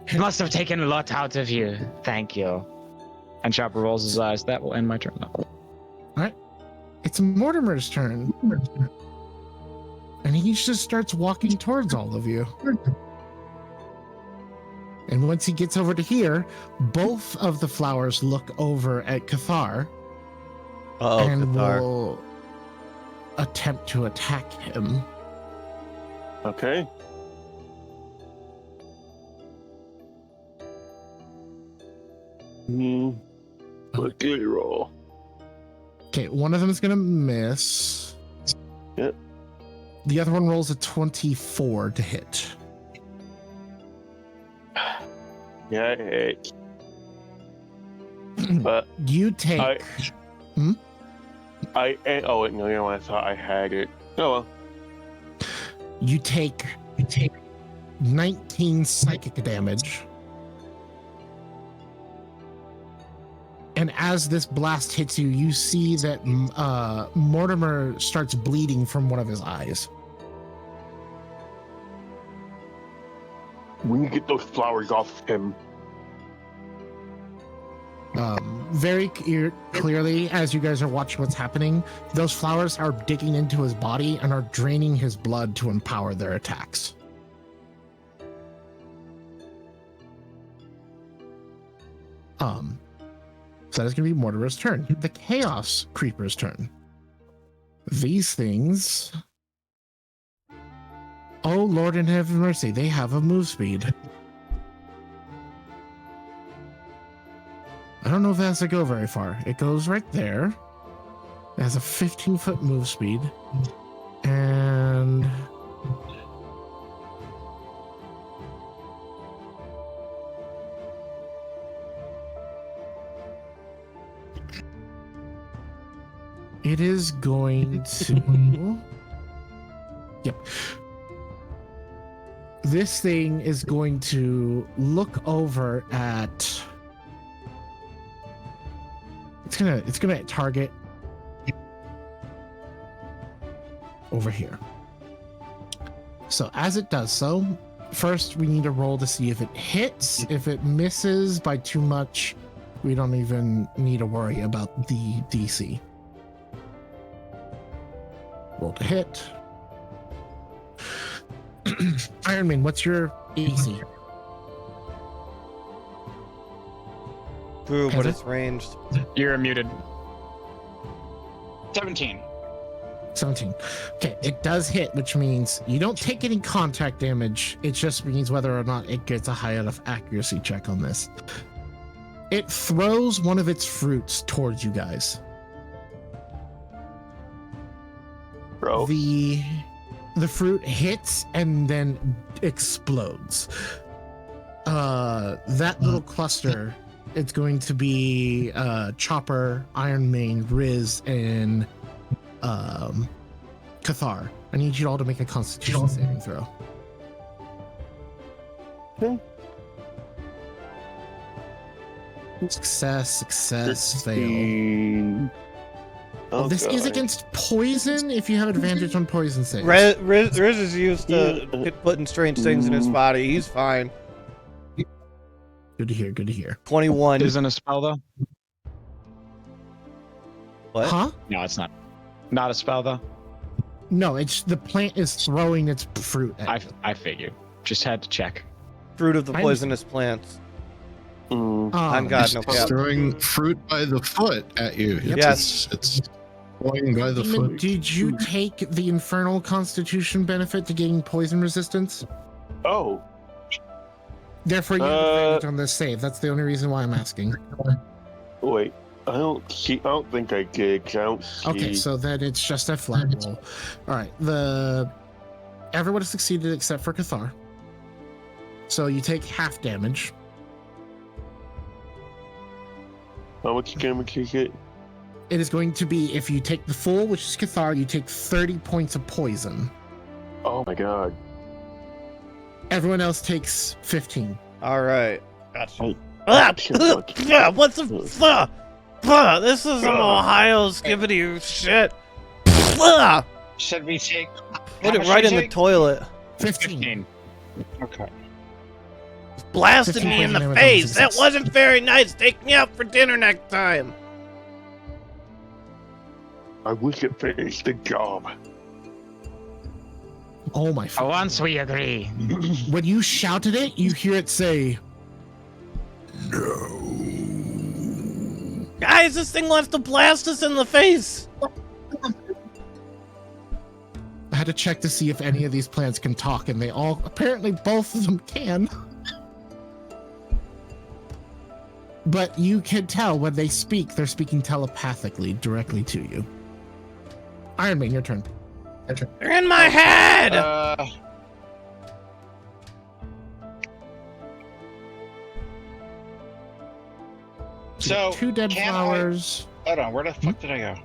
It must have taken a lot out of you. Thank you. And Chopper rolls his eyes. That will end my turn. It's Mortimer's turn. And he just starts walking towards all of you. And once he gets over to here, both of the flowers look over at Cathar and Cathar. will attempt to attack him. Okay. Quickly roll. Okay, one of them is gonna miss. Yep. The other one rolls a 24 to hit. Yeah, it. But You take. I. Hmm? Oh wait, no, I thought I had it. Oh well. You take 19 psychic damage. And as this blast hits you, you see that Mortimer starts bleeding from one of his eyes. We need to get those flowers off him. Very clearly, as you guys are watching what's happening, those flowers are digging into his body and are draining his blood to empower their attacks. So that is going to be Mortimer's turn. The Chaos Creeper's turn. These things... Oh, Lord in heaven mercy, they have a move speed. I don't know if it has to go very far. It goes right there. It has a 15-foot move speed. And... it is going to... Yep. This thing is going to look over at... It's gonna target over here. So as it does so, first we need to roll to see if it hits. If it misses by too much, we don't even need to worry about the DC. Roll to hit. Iron Man, what's your AC? True, but it's ranged. You're muted. 17. 17. Okay, it does hit, which means you don't take any contact damage. It just means whether or not it gets a high enough accuracy check on this. It throws one of its fruits towards you guys. Bro. The fruit hits and then explodes. That little cluster, it's going to be Chopper, Iron Mane, Riz, and Cathar. I need you all to make a Constitution saving throw. Okay. Success, fail. Oh, this is against poison if you have advantage on poison saves. Riz is used to putting strange things in his body. He's fine. Good to hear. 21. Isn't a spell though? What? Huh? No, it's not. Not a spell though. No, it's the plant is throwing its fruit at you. I figured. Just had to check. Fruit of the poisonous plants. I'm God, no cap. Throwing fruit by the foot at you. Yes. It's going by the foot. Did you take the infernal constitution benefit to getting poison resistance? Oh. Therefore, you have advantage on this save. That's the only reason why I'm asking. Wait, I don't think I did. 'Cause I don't see. Okay, so then it's just a flat roll. All right, everyone has succeeded except for Cathar. So you take half damage. How much damage is it? It is going to be, if you take the full, which is Cathar, you take 30 points of poison. Oh my god. Everyone else takes 15. All right. Gotcha. Yeah, what the fuck? This is some Ohio skibbity shit. Should we take? Put it right in the toilet. 15. Okay. Blasted 15 me in poison the damage on face. That success. wasn't very nice. Take me out for dinner next time. I wish it finished the job. Oh my! Once we agree. When you shouted it, you hear it say, Guys, this thing wants to blast us in the face. I had to check to see if any of these plants can talk, and they all, apparently both of them can. But you can tell when they speak, they're speaking telepathically directly to you. Iron Man, your turn. They're in my head. So Two dead can flowers. Hold on, where the fuck did I go?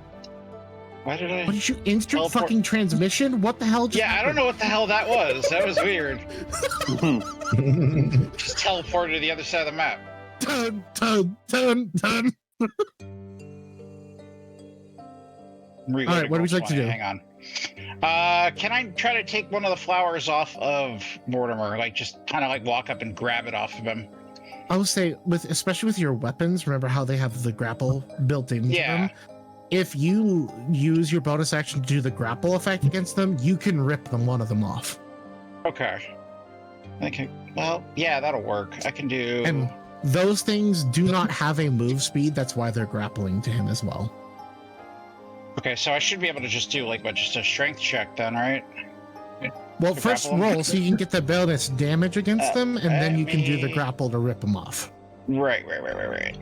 Why did I? What did you instant Teleport. fucking transmission? What the hell? Just Yeah, I don't know what the hell that was. That was weird. know. Just teleported to the other side of the map. Dun, dun, dun, dun. All right, what would you like to do? Hang on. Can I try to take one of the flowers off of Mortimer? Like, just kind of like walk up and grab it off of him. I would say, especially with your weapons, remember how they have the grapple built into them? If you use your bonus action to do the grapple effect against them, you can rip one of them off. Okay. Well, yeah, that'll work. I can do. And those things do not have a move speed. That's why they're grappling to him as well. Okay, so I should be able to just do like just a strength check then, right? Well, To first grapple 'em? roll so you can get the bonus damage against them, and then you can do the grapple to rip them off. Right.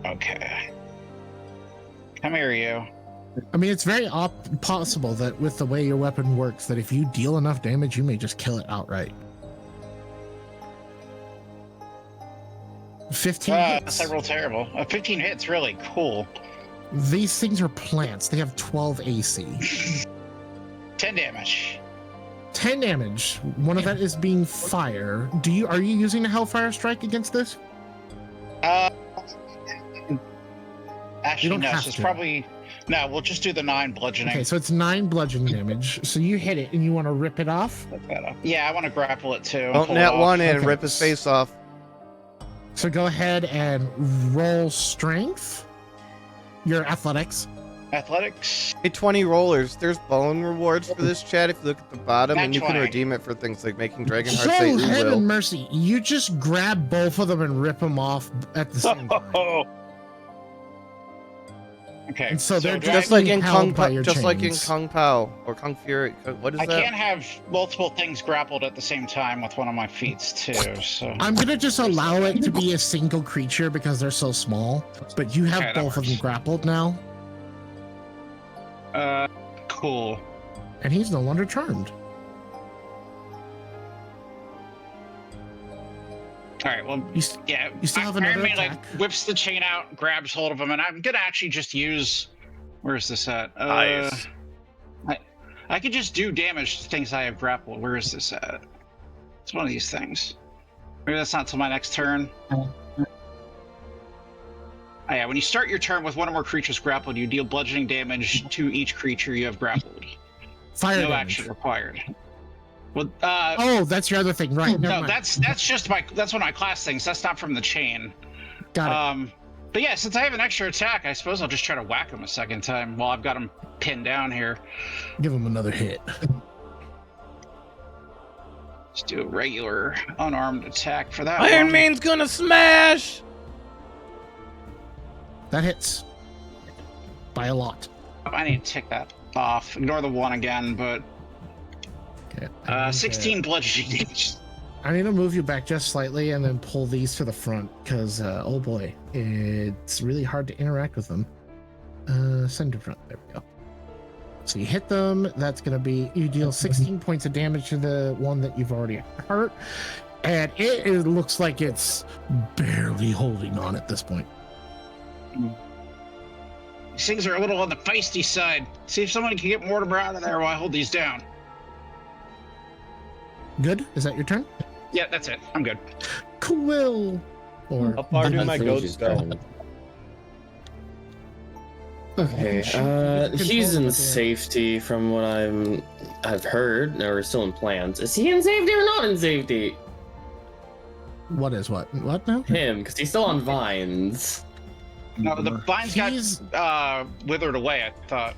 Okay. Come here, you. I mean, it's very possible that with the way your weapon works, that if you deal enough damage, you may just kill it outright. 15 hits. I roll terrible. 15 hits, really cool. These things are plants. They have 12 AC. 10 damage. 10 damage. One of that is being fire. Are you using a Hellfire Strike against this? Actually, don't no. have So it's to. probably no. We'll just do the 9 bludgeoning. Okay, so it's 9 bludgeoning damage. So you hit it and you want to rip it off? Yeah, I want to grapple it too. Don't pull it net off. one in, Okay. rip his face off. So go ahead and roll strength. Your athletics. Athletics. Hey, 20 rollers. There's bone rewards for this, chat. If you look at the bottom, Nat and you can 20. redeem it for things like making Dragon Heart say Oh, ooh heaven will. mercy. You just grab both of them and rip them off at the same time. Okay. And so they're do Just I, like in held Kung by Pao, your just like in chains. Kung Pao or Kung Fury. What is I that? can't have multiple things grappled at the same time with one of my feet too. So I'm gonna just allow it to be a single creature because they're so small, but you have Okay, that both of them works. grappled now, cool. and he's no longer charmed. All right. Well, You yeah. you still have Iron another Man like attack? whips the chain out, grabs hold of him, and I'm gonna actually just use. Where's this at? Nice. I could just do damage to things I have grappled. Where is this at? It's one of these things. Maybe that's not till my next turn. Oh yeah, when you start your turn with one or more creatures grappled, you deal bludgeoning damage to each creature you have grappled. Fire No damage. action required. Well, Oh, that's your other thing, right? Never no, mind. that's just that's one of my class things. That's not from the chain. Got it. But yeah, since I have an extra attack, I suppose I'll just try to whack him a second time while I've got him pinned down here. Give him another hit. Just do a regular unarmed attack for that Iron one. Man's gonna smash! That hits by a lot. I need to tick that off. Ignore the one again, but Okay. 16 bludgeoning damage. I need to move you back just slightly and then pull these to the front because, oh boy, it's really hard to interact with them. Center front, there we go. So you hit them, that's going to be, you deal 16 points of damage to the one that you've already hurt, and it looks like it's barely holding on at this point. These things are a little on the feisty side. See if someone can get Mortimer out of there while I hold these down. Good? Is that your turn? Yeah, that's it. I'm good. Cool. Or How far do my Unfinished goats go? turn. Okay, Control he's in of the- safety from what I've heard, or still in plans. Is he in safety or not in safety? what is what? What now? Him, because he's still on vines. No, the vines He's- got withered away, I thought.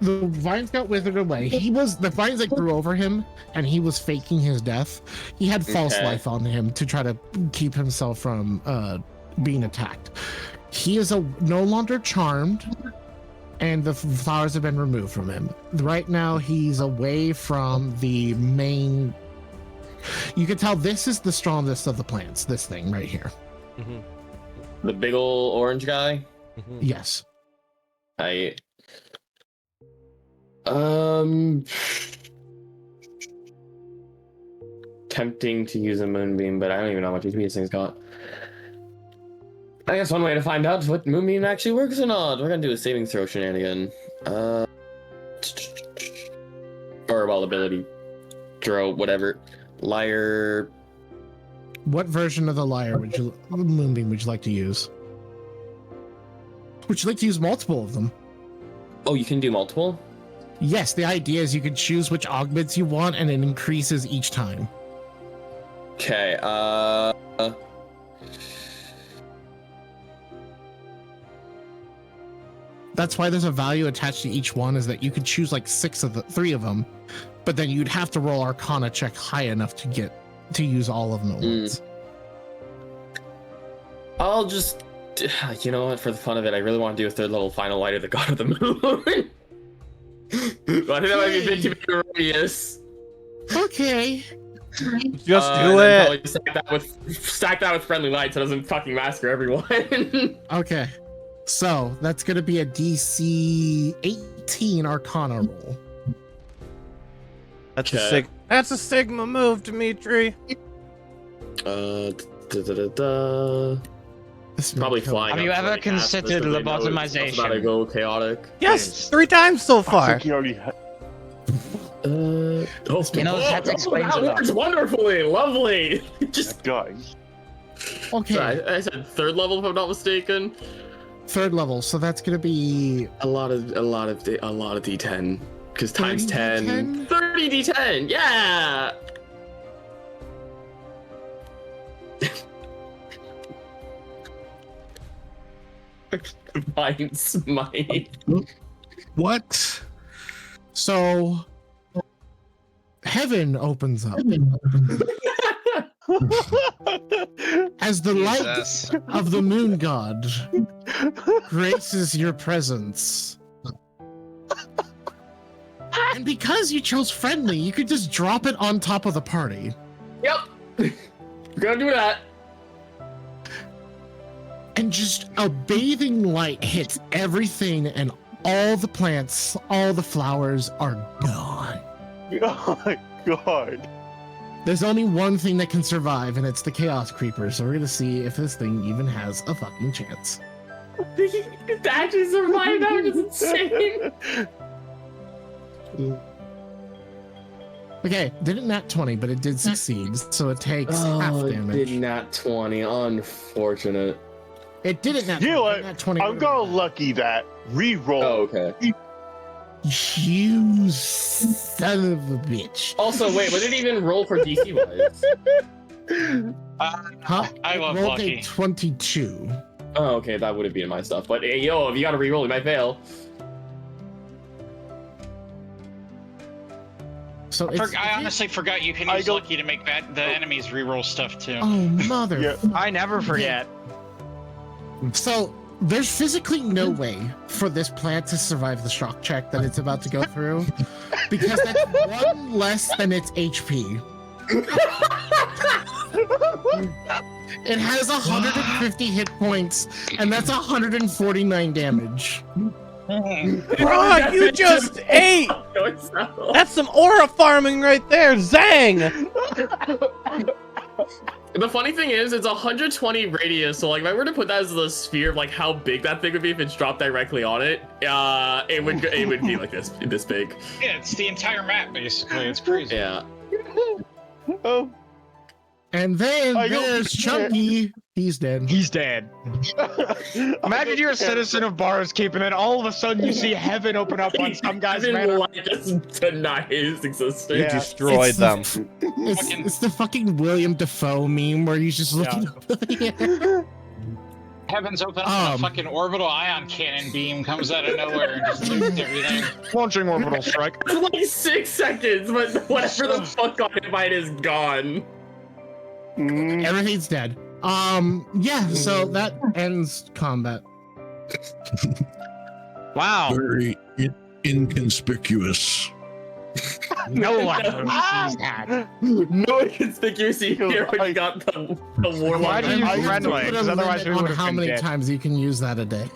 The vines got withered away. The vines that grew over him, and he was faking his death. He had false Okay. life on him to try to keep himself from being attacked. He is no longer charmed, and the flowers have been removed from him. Right now, he's away from the main. You can tell this is the strongest of the plants. This thing right here. Mm-hmm. The big ol' orange guy. Mm-hmm. Yes. Tempting to use a moonbeam, but I don't even know how much HP this thing's got. I guess one way to find out what moonbeam actually works or not, we're gonna do a saving throw shenanigan. fireball ability. Throw whatever. Liar. What version of the lyre moonbeam would you like to use? Would you like to use multiple of them? Oh, you can do multiple? Yes, the idea is you can choose which augments you want, and it increases each time. Okay, That's why there's a value attached to each one, is that you could choose like 3 of them, but then you'd have to roll Arcana check high enough to use all of them at once. I'll just, you know what, for the fun of it, I really want to do a 3rd level final light of the God of the Moon. But I think that might be a bit too erroneous. Okay. Just do it. Probably stack that with friendly light so it doesn't fucking massacre everyone. Okay. So that's gonna be a DC 18 Arcana roll. That's a Sigma move, Dimitri. This Probably may kill- flying. Have you up ever like half just considered 'cause they know it's about to lobotomization? go chaotic. Yes, 3 times so I far. think he already You know, that explains that a lot. works wonderfully, lovely. Just does. Okay, I said 3rd level if I'm not mistaken. 3rd level. So that's gonna be A lot of D10 because times 30 10, D10? 30 D10. Yeah. Divine smite. What? so. Heaven opens up as the Jesus. light of the moon god graces your presence. And because you chose friendly, you could just drop it on top of the party. Yep. We're gonna do that. And just a bathing light hits everything, and all the plants, all the flowers are gone. Oh my god. There's only one thing that can survive, and it's the Chaos Creeper. So we're gonna see if this thing even has a fucking chance. To actually survive that is insane. Okay, didn't nat 20, but it did succeed, so it takes half Oh, it damage. did not 20. Unfortunate. It didn't nat 20. You know what? Nat 20 I'm gonna lucky that. Reroll. Oh, okay. You son of a bitch. Also, wait, what did it even roll for DC wise? Huh? I It love rolled lucky. a 22. Oh, okay, that would have been my stuff. But hey, yo, if you gotta reroll, it might fail. So it's, I honestly forgot you can I use don't- lucky to make the enemies reroll stuff too. Oh, mother. Yeah. I never forget. So there's physically no way for this plant to survive the shock check that it's about to go through, because that's 1 less than its HP. It has 150 hit points, and that's 149 damage. Bro, you just ate! That's some aura farming right there, Zang! The funny thing is, it's 120 radius, so like if I were to put that as the sphere of like how big that thing would be if it's dropped directly on it, it would be like this big. Yeah, it's the entire map basically. It's crazy. Yeah. Oh. And then I don't there's care. Chunky. He's dead. He's dead. Imagine you're a citizen of Bar's Keep, and then all of a sudden you see heaven open up on some guy's Even manor. like just deny his existence. You Yeah. destroyed It's them. It's the fucking William Dafoe meme where he's just looking up in the air. Heavens open up and a fucking orbital ion cannon beam comes out of nowhere and just nukes everything. Launching orbital strike. It's like 6 seconds, but whatever the fuck got hit by it is gone. Everything's dead. Yeah, so that ends combat. Wow. Very inconspicuous. No one sees that. No inconspicuous here when you got the warlock. Why do you I have to friendly? put a Because otherwise limit we on would have how been many dead. times you can use that a day.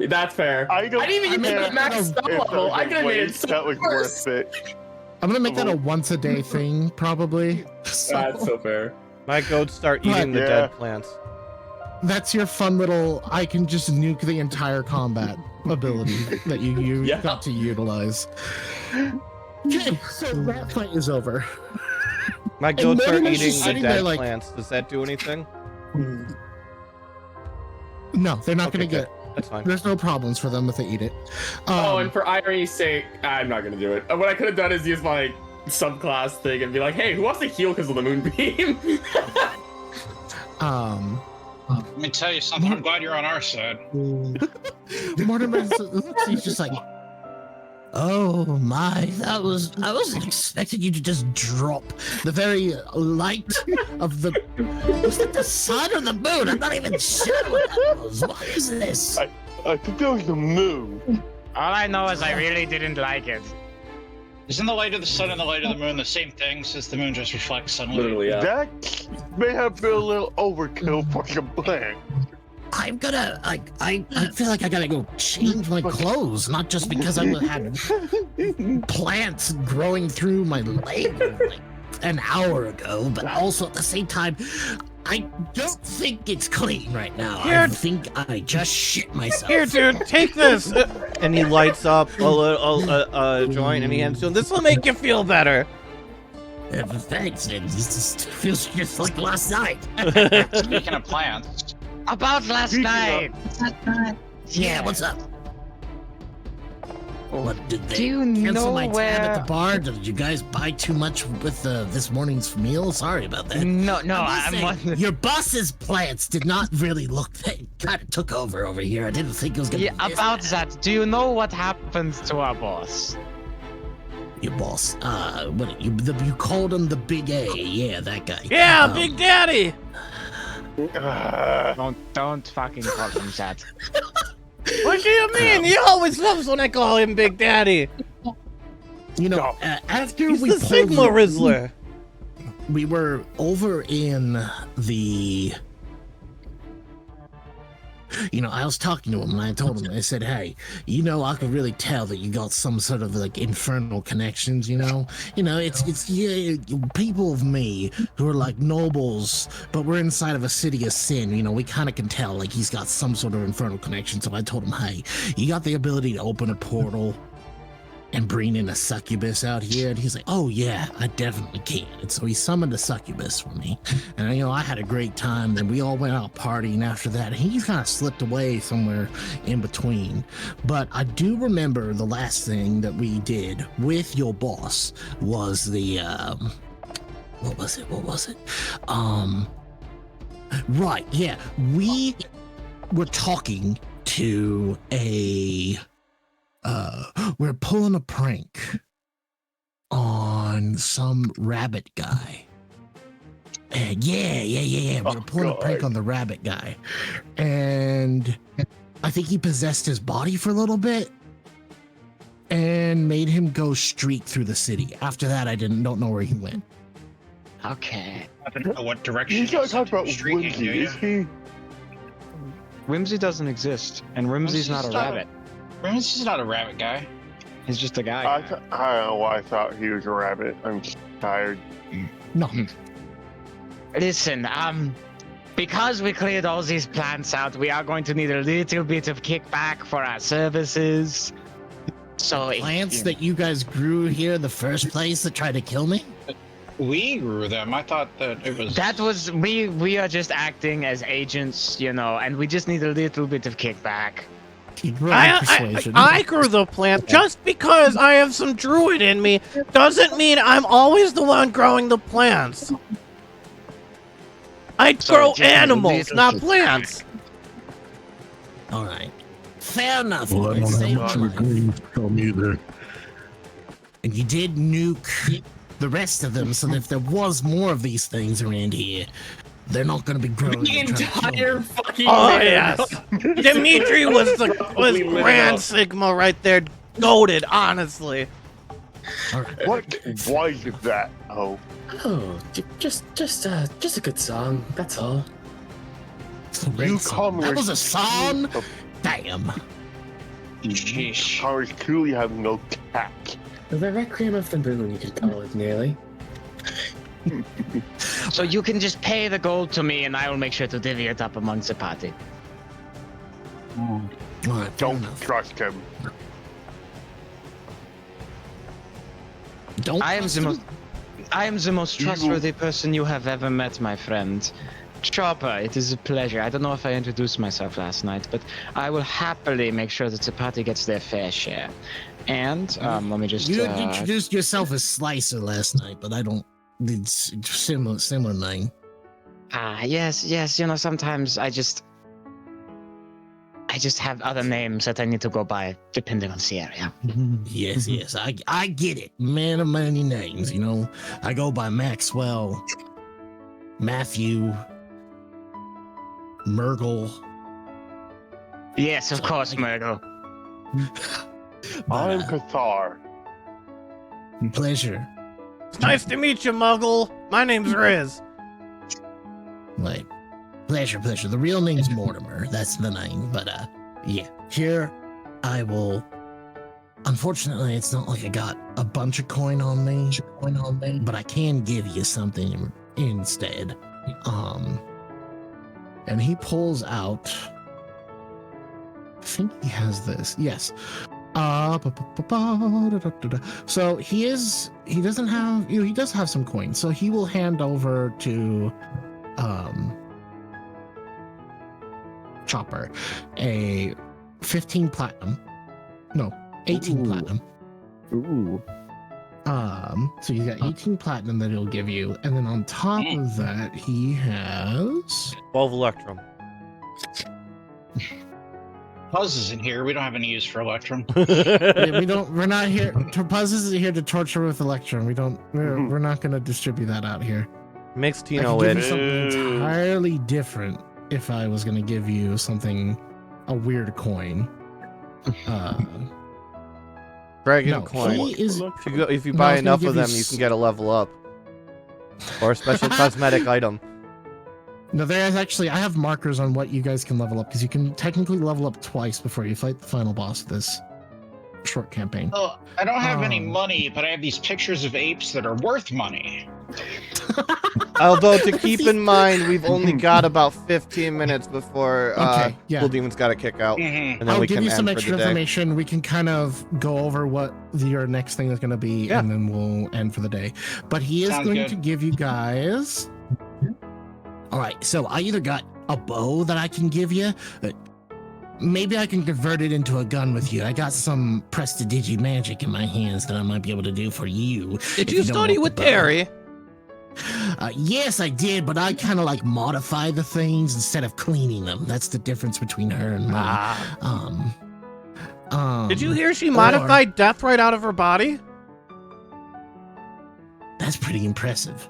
That's fair. I don't didn't even get care. the max spell if level. I could have made it waste, so that was worse. worth it. I'm gonna make that a once a day thing, probably. So That's so fair. My goats start eating the Yeah. dead plants. that's your fun little I can just nuke the entire combat ability that you Yeah. got to utilize. Okay, so that fight is over. My goats are Mortimer's eating just the sitting dead there like- plants. Does that do anything? No, they're not Okay, gonna good. get. That's fine. There's no problems for them if they eat it. Oh, and for irony's sake, I'm not gonna do it. What I could have done is use my subclass thing and be like, hey, who wants to heal because of the moonbeam? Let me tell you something. I'm glad you're on our side. Mortimer, he's just like, Oh my, I wasn't expecting you to just drop the very light of the. Was that the sun or the moon? I'm not even sure what that was. What is this? I think that was the moon. All I know is I really didn't like it. Isn't the light of the sun and the light of the moon the same thing, since the moon just reflects sunlight? Literally, yeah. That may have been a little overkill for some plan. I'm gonna, I feel like I gotta go change my clothes, not just because I had plants growing through my leg like an hour ago, but also at the same time, I don't think it's clean right now. I Here- think I just shit myself. Here, dude, take this. And he lights up a joint and he hands to him. This will make you feel better. Thanks, it just feels just like last night. Speaking of plants, About last Speaking night. Yeah, what's up? What did they Do you cancel know my tab where- at the bar? Did you guys buy too much with this morning's meal? Sorry about that. No, I'm just saying, wondering- your boss's plants did not really look. They kind of took over here. I didn't think it was gonna Yeah, be this about bad. that. Do you know what happened to our boss? Your boss. You called him the Big A. Yeah, that guy. Yeah, Big Daddy. Don't fucking call him that. What do you mean? He always loves when I call him Big Daddy. You know, after He's we the pulled Sigma Rizzler. we were over in the. You know, I was talking to him and I told him, I said, hey, I could really tell that you got some sort of like infernal connections, it's people of me who are like nobles, but we're inside of a city of sin, we kind of can tell like he's got some sort of infernal connection. So I told him, hey, you got the ability to open a portal and bring in a succubus out here? And he's like, oh yeah, I definitely can. And so he summoned a succubus for me. And I had a great time. And we all went out partying after that. And he kind of slipped away somewhere in between. But I do remember the last thing that we did with your boss was the what was it? Right, yeah. We were talking to we're pulling a prank on some rabbit guy. And yeah. We're pulling a prank on the rabbit guy. And I think he possessed his body for a little bit and made him go streak through the city. After that, I don't know where he went. Okay. I don't know what direction He's not you sent talking about him streaking, Whimsy, do you? is he? Whimsy doesn't exist, and Whimsy's not a rabbit. Whimsy's not a rabbit guy. He's just a I guy. don't know why I thought he was a rabbit. I'm just tired. No. Listen, because we cleared all these plants out, we are going to need a little bit of kickback for our services. So Plants that you guys grew here in the first place that tried to kill me? We grew them. I thought that it was. that was we are just acting as agents, and we just need a little bit of kickback. He grew up in persuasion. I grew the plant. Just because I have some druid in me doesn't mean I'm always the one growing the plants. I So grow just a animals, little not bit. plants. All right. Fair enough. Well, I don't Save have much of a life. green thumb either. And you did nuke the rest of them, so that if there was more of these things around here, they're not going to be growing. The and trying to kill entire me. fucking Oh man. yes, Dimitri was Totally lit it Grand up. Sigma right there, goated. Honestly, All right. What was that? Oh, Oh, just a good song. That's all. It's a great you song. call me That was a song? Damn. Sheesh. Powers truly have no tact. The Requiem of the Moon, you could call it, nearly. So you can just pay the gold to me, and I will make sure to divvy it up amongst the party. All right. fair Don't enough. trust him. Don't. I am the most trustworthy person you have ever met, my friend. Chopper, it is a pleasure. I don't know if I introduced myself last night, but I will happily make sure that the party gets their fair share. And let me just. You introduced yourself as Slicer last night, but I don't. It's similar name. Yes. You know, sometimes I just have other names that I need to go by, depending on the area. Yes, I get it. Man of many names, you know. I go by Maxwell, Matthew, Murgle. Yes, of course, Murgle. I'm Cathar. Pleasure. It's nice to meet you, Muggle. My name's Riz. Like, pleasure. The real name's Mortimer. That's the name. But, yeah. Here, I will... Unfortunately, it's not like I got a bunch of coin on me, but I can give you something instead. And he pulls out... I think he has this. Yes. So he doesn't have, you know, he does have some coins. So he will hand over to Chopper a 15 platinum. No, 18 platinum. Ooh. So he's got 18 platinum that he'll give you, and then on top of that, he has 12 Electrum. Puzz is in here. We don't have any use for Electrum. We're not here. Puzz isn't here to torture with Electrum. We're not going to distribute that out here. Mix I Tino could give in. you something entirely different if I was going to give you something, a weird coin. Dragon no, coin. he is. If you buy I was gonna enough give of you them, you can get a level up. Or a special cosmetic item. No, there's actually, I have markers on what you guys can level up, because you can technically level up twice before you fight the final boss of this short campaign. Well, I don't have any money, but I have these pictures of apes that are worth money. Although, to keep in mind, we've only got about 15 minutes before Cool Demon's got to kick out. And then I'll we give can you some end for extra the day. information. We can kind of go over what your next thing is going to be, and then we'll end for the day. But he is Sounds going good. to give you guys... All right, so I either got a bow that I can give you. Maybe I can convert it into a gun with you. I got some prestidigity magic in my hands that I might be able to do for you. Did you study with Terry? Yes, I did, but I kind of like modify the things instead of cleaning them. That's the difference between her and me. Did you hear she modified death right out of her body? That's pretty impressive.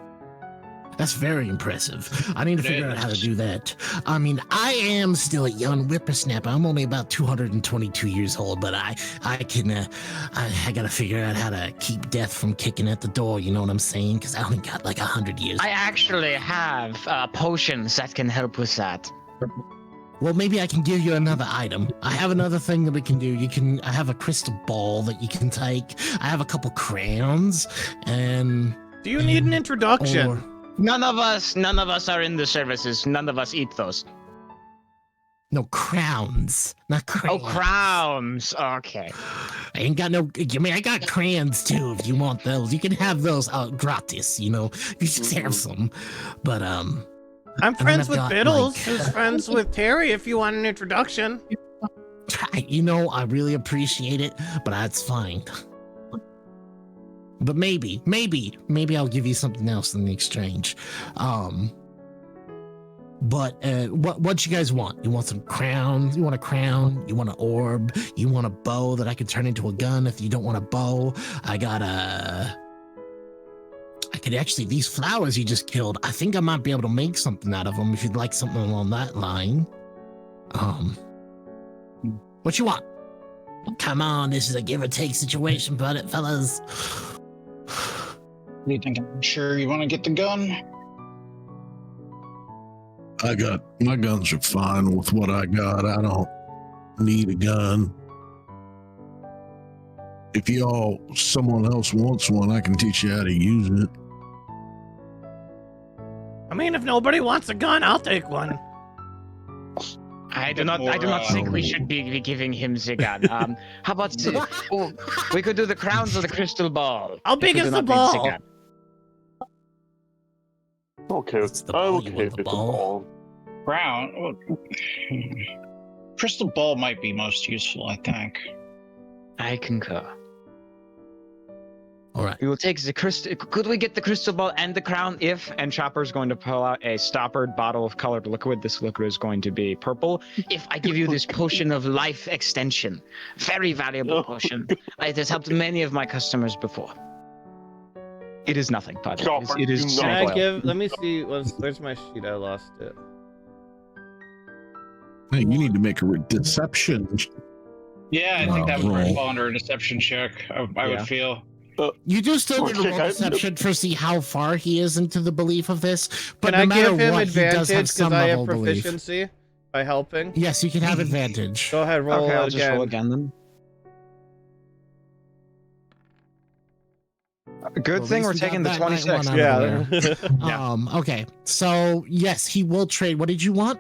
That's very impressive. I need to figure out how to do that. I mean, I am still a young whippersnapper. I'm only about 222 years old, but I gotta figure out how to keep death from kicking at the door. You know what I'm saying? Because I only got like 100 years. I actually have potions that can help with that. Well, maybe I can give you another item. I have another thing that we can do. I have a crystal ball that you can take. I have a couple crayons, and... Do you need an introduction? None of us are in the services. None of us eat those. No, crowns, not crayons. Oh, crowns. Okay. I ain't got no. I mean, I got crayons too. If you want those, you can have those gratis. You know, you should have some. But I'm friends with Biddles, who's friends with Terry. If you want an introduction. You know, I really appreciate it, but that's fine. But maybe I'll give you something else in the exchange. But what you guys want? You want some crowns? You want a crown? You want an orb? You want a bow that I can turn into a gun? If you don't want a bow, I could actually, these flowers you just killed, I think I might be able to make something out of them if you'd like something along that line. What you want? Come on, this is a give or take situation, fellas. What do you think? I'm sure you want to get the gun? My guns are fine with what I got. I don't need a gun. If someone else wants one, I can teach you how to use it. I mean, if nobody wants a gun, I'll take one. I do not think we should be giving him the gun. How about we could do the crowns of the crystal ball? How big is the ball? Okay, It's the I'm ball, okay you if want it's the a ball? ball. Crown. Crystal ball might be most useful, I think. I concur. All right. We will take the crystal. Could we get the crystal ball and the crown if? And Chopper's going to pull out a stoppered bottle of colored liquid. This liquid is going to be purple. If I give you this potion of life extension, very valuable potion. It has helped many of my customers before. It is nothing, by the way. Chopper, It is do Can not- I snake oil. give? Let me see. Where's my sheet? I lost it. Hey, you need to make a deception. Yeah, I think that would roll. fall under a deception check. I would feel. You do still need to roll Okay, deception to see how far he is into the belief of this. But Can no I matter give him what, he does advantage have some because I level have of belief. proficiency by helping? Yes, you can have advantage. Go ahead, roll Okay, I'll again. just roll again then. Good Well, thing at we're least we taking got the that night 26. one out of the way. Yeah. Okay. So yes, he will trade. What did you want?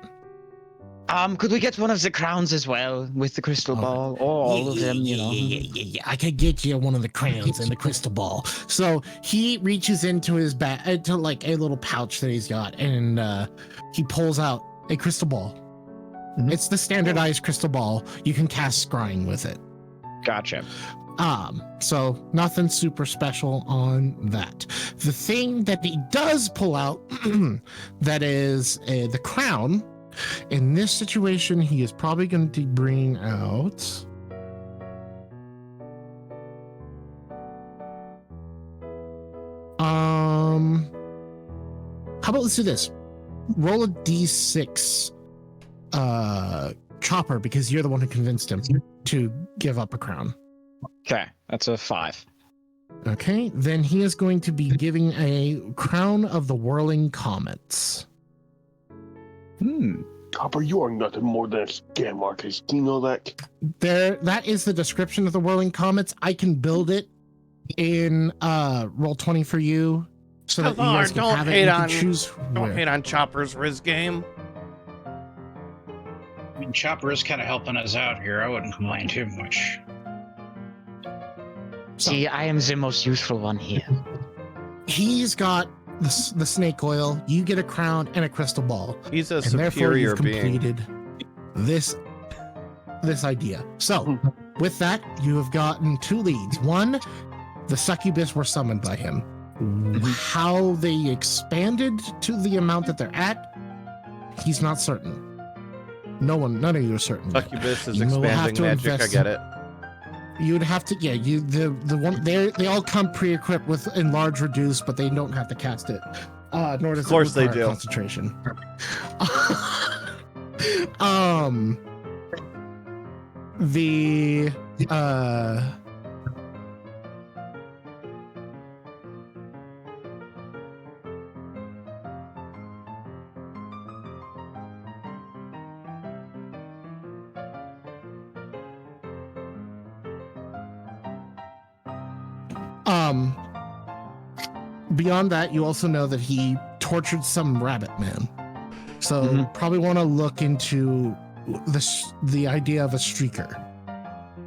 Could we get one of the crowns as well with the crystal Okay. ball, or all of them? You know. Yeah. I could get you one of the crayons and the crystal ball. So he reaches into his bag, into like a little pouch that he's got, and he pulls out a crystal ball. Mhm. It's the standardized crystal ball. You can cast scrying with it. Gotcha. So nothing super special on that. The thing that he does pull out, that is the crown. In this situation, he is probably going to bring out. How about let's do this? Roll a d6, Chopper, because you're the one who convinced him to give up a crown. Okay, that's a 5. Okay, then he is going to be giving a crown of the whirling comets. Copper, you are nothing more than a scam artist. Do you know that? That is the description of the whirling comets. I can build it in Roll20 for you, so that you guys can Don't have it. hate You can on- choose. Don't where. hate on Chopper's Riz game. I mean, Chopper is kind of helping us out here. I wouldn't complain too much. See, I am the most useful one here. He's got the snake oil. You get a crown and a crystal ball, He's a and therefore superior you've being. completed this idea. So, with that, you have gotten 2 leads. One, the succubus were summoned by him. How they expanded to the amount that they're at, he's not certain. None of you are certain. yet. Succubus is You will have expanding to magic. I invest get it. You'd have to, the one they all come pre-equipped with enlarge reduce, but they don't have to cast it. Nor does Of course it they require do. concentration. The beyond that, you also know that he tortured some rabbit man. So probably want to look into the idea of a streaker.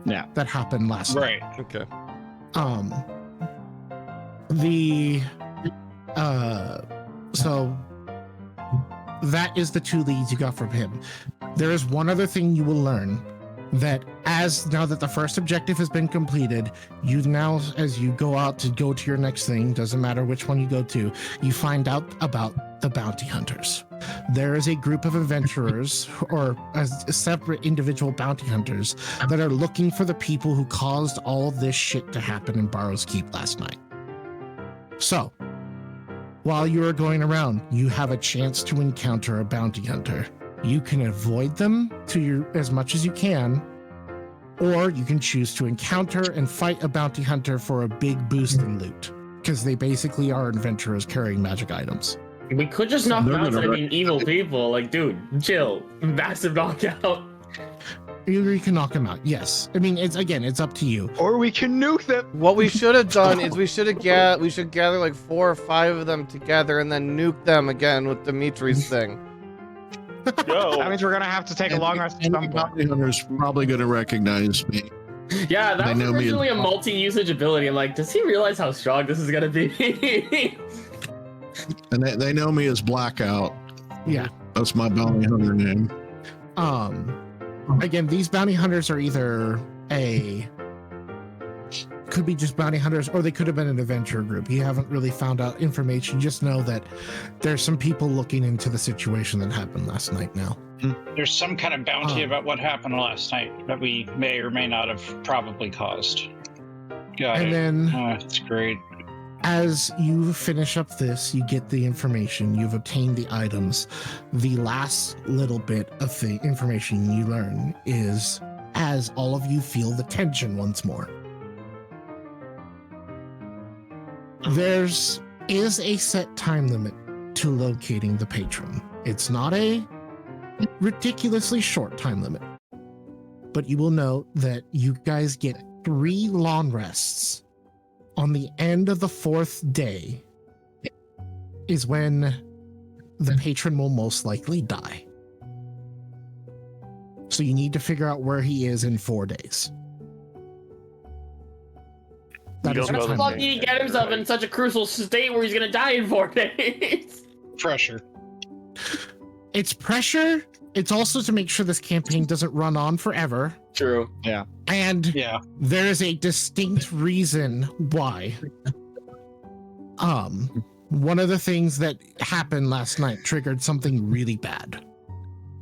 Yeah. That happened last night. Right. Okay. So that is the 2 leads you got from him. There is one other thing you will learn, that now that the first objective has been completed, you now, as you go to your next thing, doesn't matter which one you go to, you find out about the bounty hunters. There is a group of adventurers, or a separate individual bounty hunters, that are looking for the people who caused all this shit to happen in Barrow's Keep last night. So, while you are going around, you have a chance to encounter a bounty hunter. You can avoid them as much as you can, or you can choose to encounter and fight a bounty hunter for a big boost in loot, because they basically are adventurers carrying magic items. We could just knock They're them out gonna instead of being evil people. Like, dude, chill. Massive knockout. You can knock them out, yes. I mean, it's up to you. Or we can nuke them. What we should have done is we should gather like 4 or 5 of them together and then nuke them again with Dimitri's thing. That means we're gonna have to take a long rest at And some the point. bounty hunter's probably going to recognize me. Yeah, that They was know me as- originally a multi-usage ability. I'm like, does he realize how strong this is gonna be? And they know me as Blackout. Yeah. That's my bounty hunter name. Again, these bounty hunters are either could be just bounty hunters, or they could have been an adventure group. You haven't really found out information. Just know that there's some people looking into the situation that happened last night now. There's some kind of bounty about what happened last night that we may or may not have probably caused. Got And it. then That's great. as you finish up this, you get the information, you've obtained the items. The last little bit of the information you learn is as all of you feel the tension once more. There's is a set time limit to locating the patron. It's not a ridiculously short time limit, but you will note that you guys get 3 long rests. On the end of the 4th day is when the patron will most likely die. So you need to figure out where he is in 4 days. That is don't your know time the Fuck, limit. he get himself in such a crucial state where he's gonna die in 4 days. Pressure. It's pressure. It's also to make sure this campaign doesn't run on forever. True. And Yeah. there is a distinct reason why. One of the things that happened last night triggered something really bad.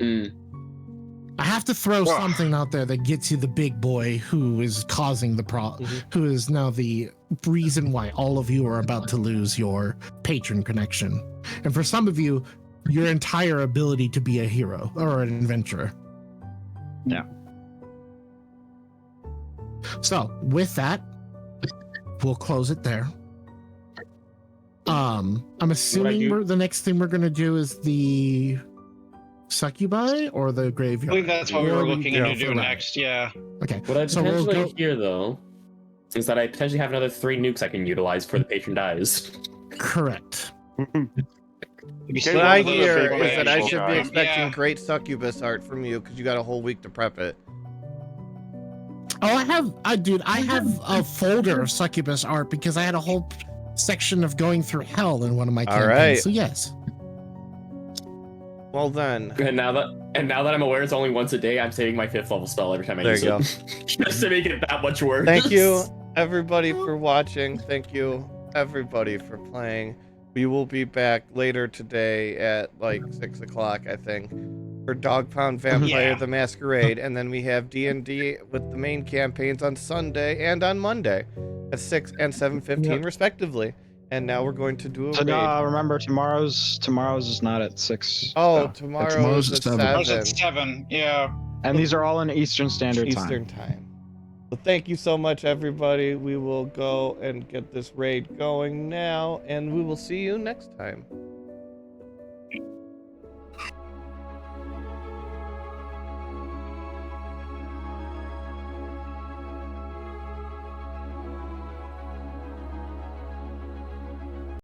I have to throw something out there that gets you the big boy who is causing the who is now the reason why all of you are about to lose your patron connection. And for some of you, your entire ability to be a hero or an adventurer. Yeah. So with that, we'll close it there. I'm assuming the next thing we're gonna do is the succubi or the I graveyard. believe that's what we were looking into for doing that. next. Yeah. Okay. What I So we'll potentially go- hear though is that I potentially have another 3 nukes I can utilize before the patron dies. Correct. What I hear big is that I magical should be guy. expecting Yeah. great succubus art from you because you got a whole week to prep it. Oh, I have a folder of succubus art because I had a whole section of going through hell in one of my campaigns. right. So yes. Well then, And now that I'm aware it's only once a day, I'm saving my 5th level spell every time I there use you go. it. Just to make it that much worse. Thank you everybody for watching. Thank you everybody for playing. We will be back later today at like 6 o'clock, I think, for Dog Pound Vampire Yeah. the Masquerade, and then we have D&D with the main campaigns on Sunday and on Monday at 6 and 7:15 respectively. And now we're going to do a raid. Remember, tomorrow's is not at 6. Oh, tomorrow's tomorrow's at at 7. 7 I was at 7. Yeah. And these are all in Eastern Standard Time. Eastern Time. Well, thank you so much, everybody. We will go and get this raid going now, and we will see you next time.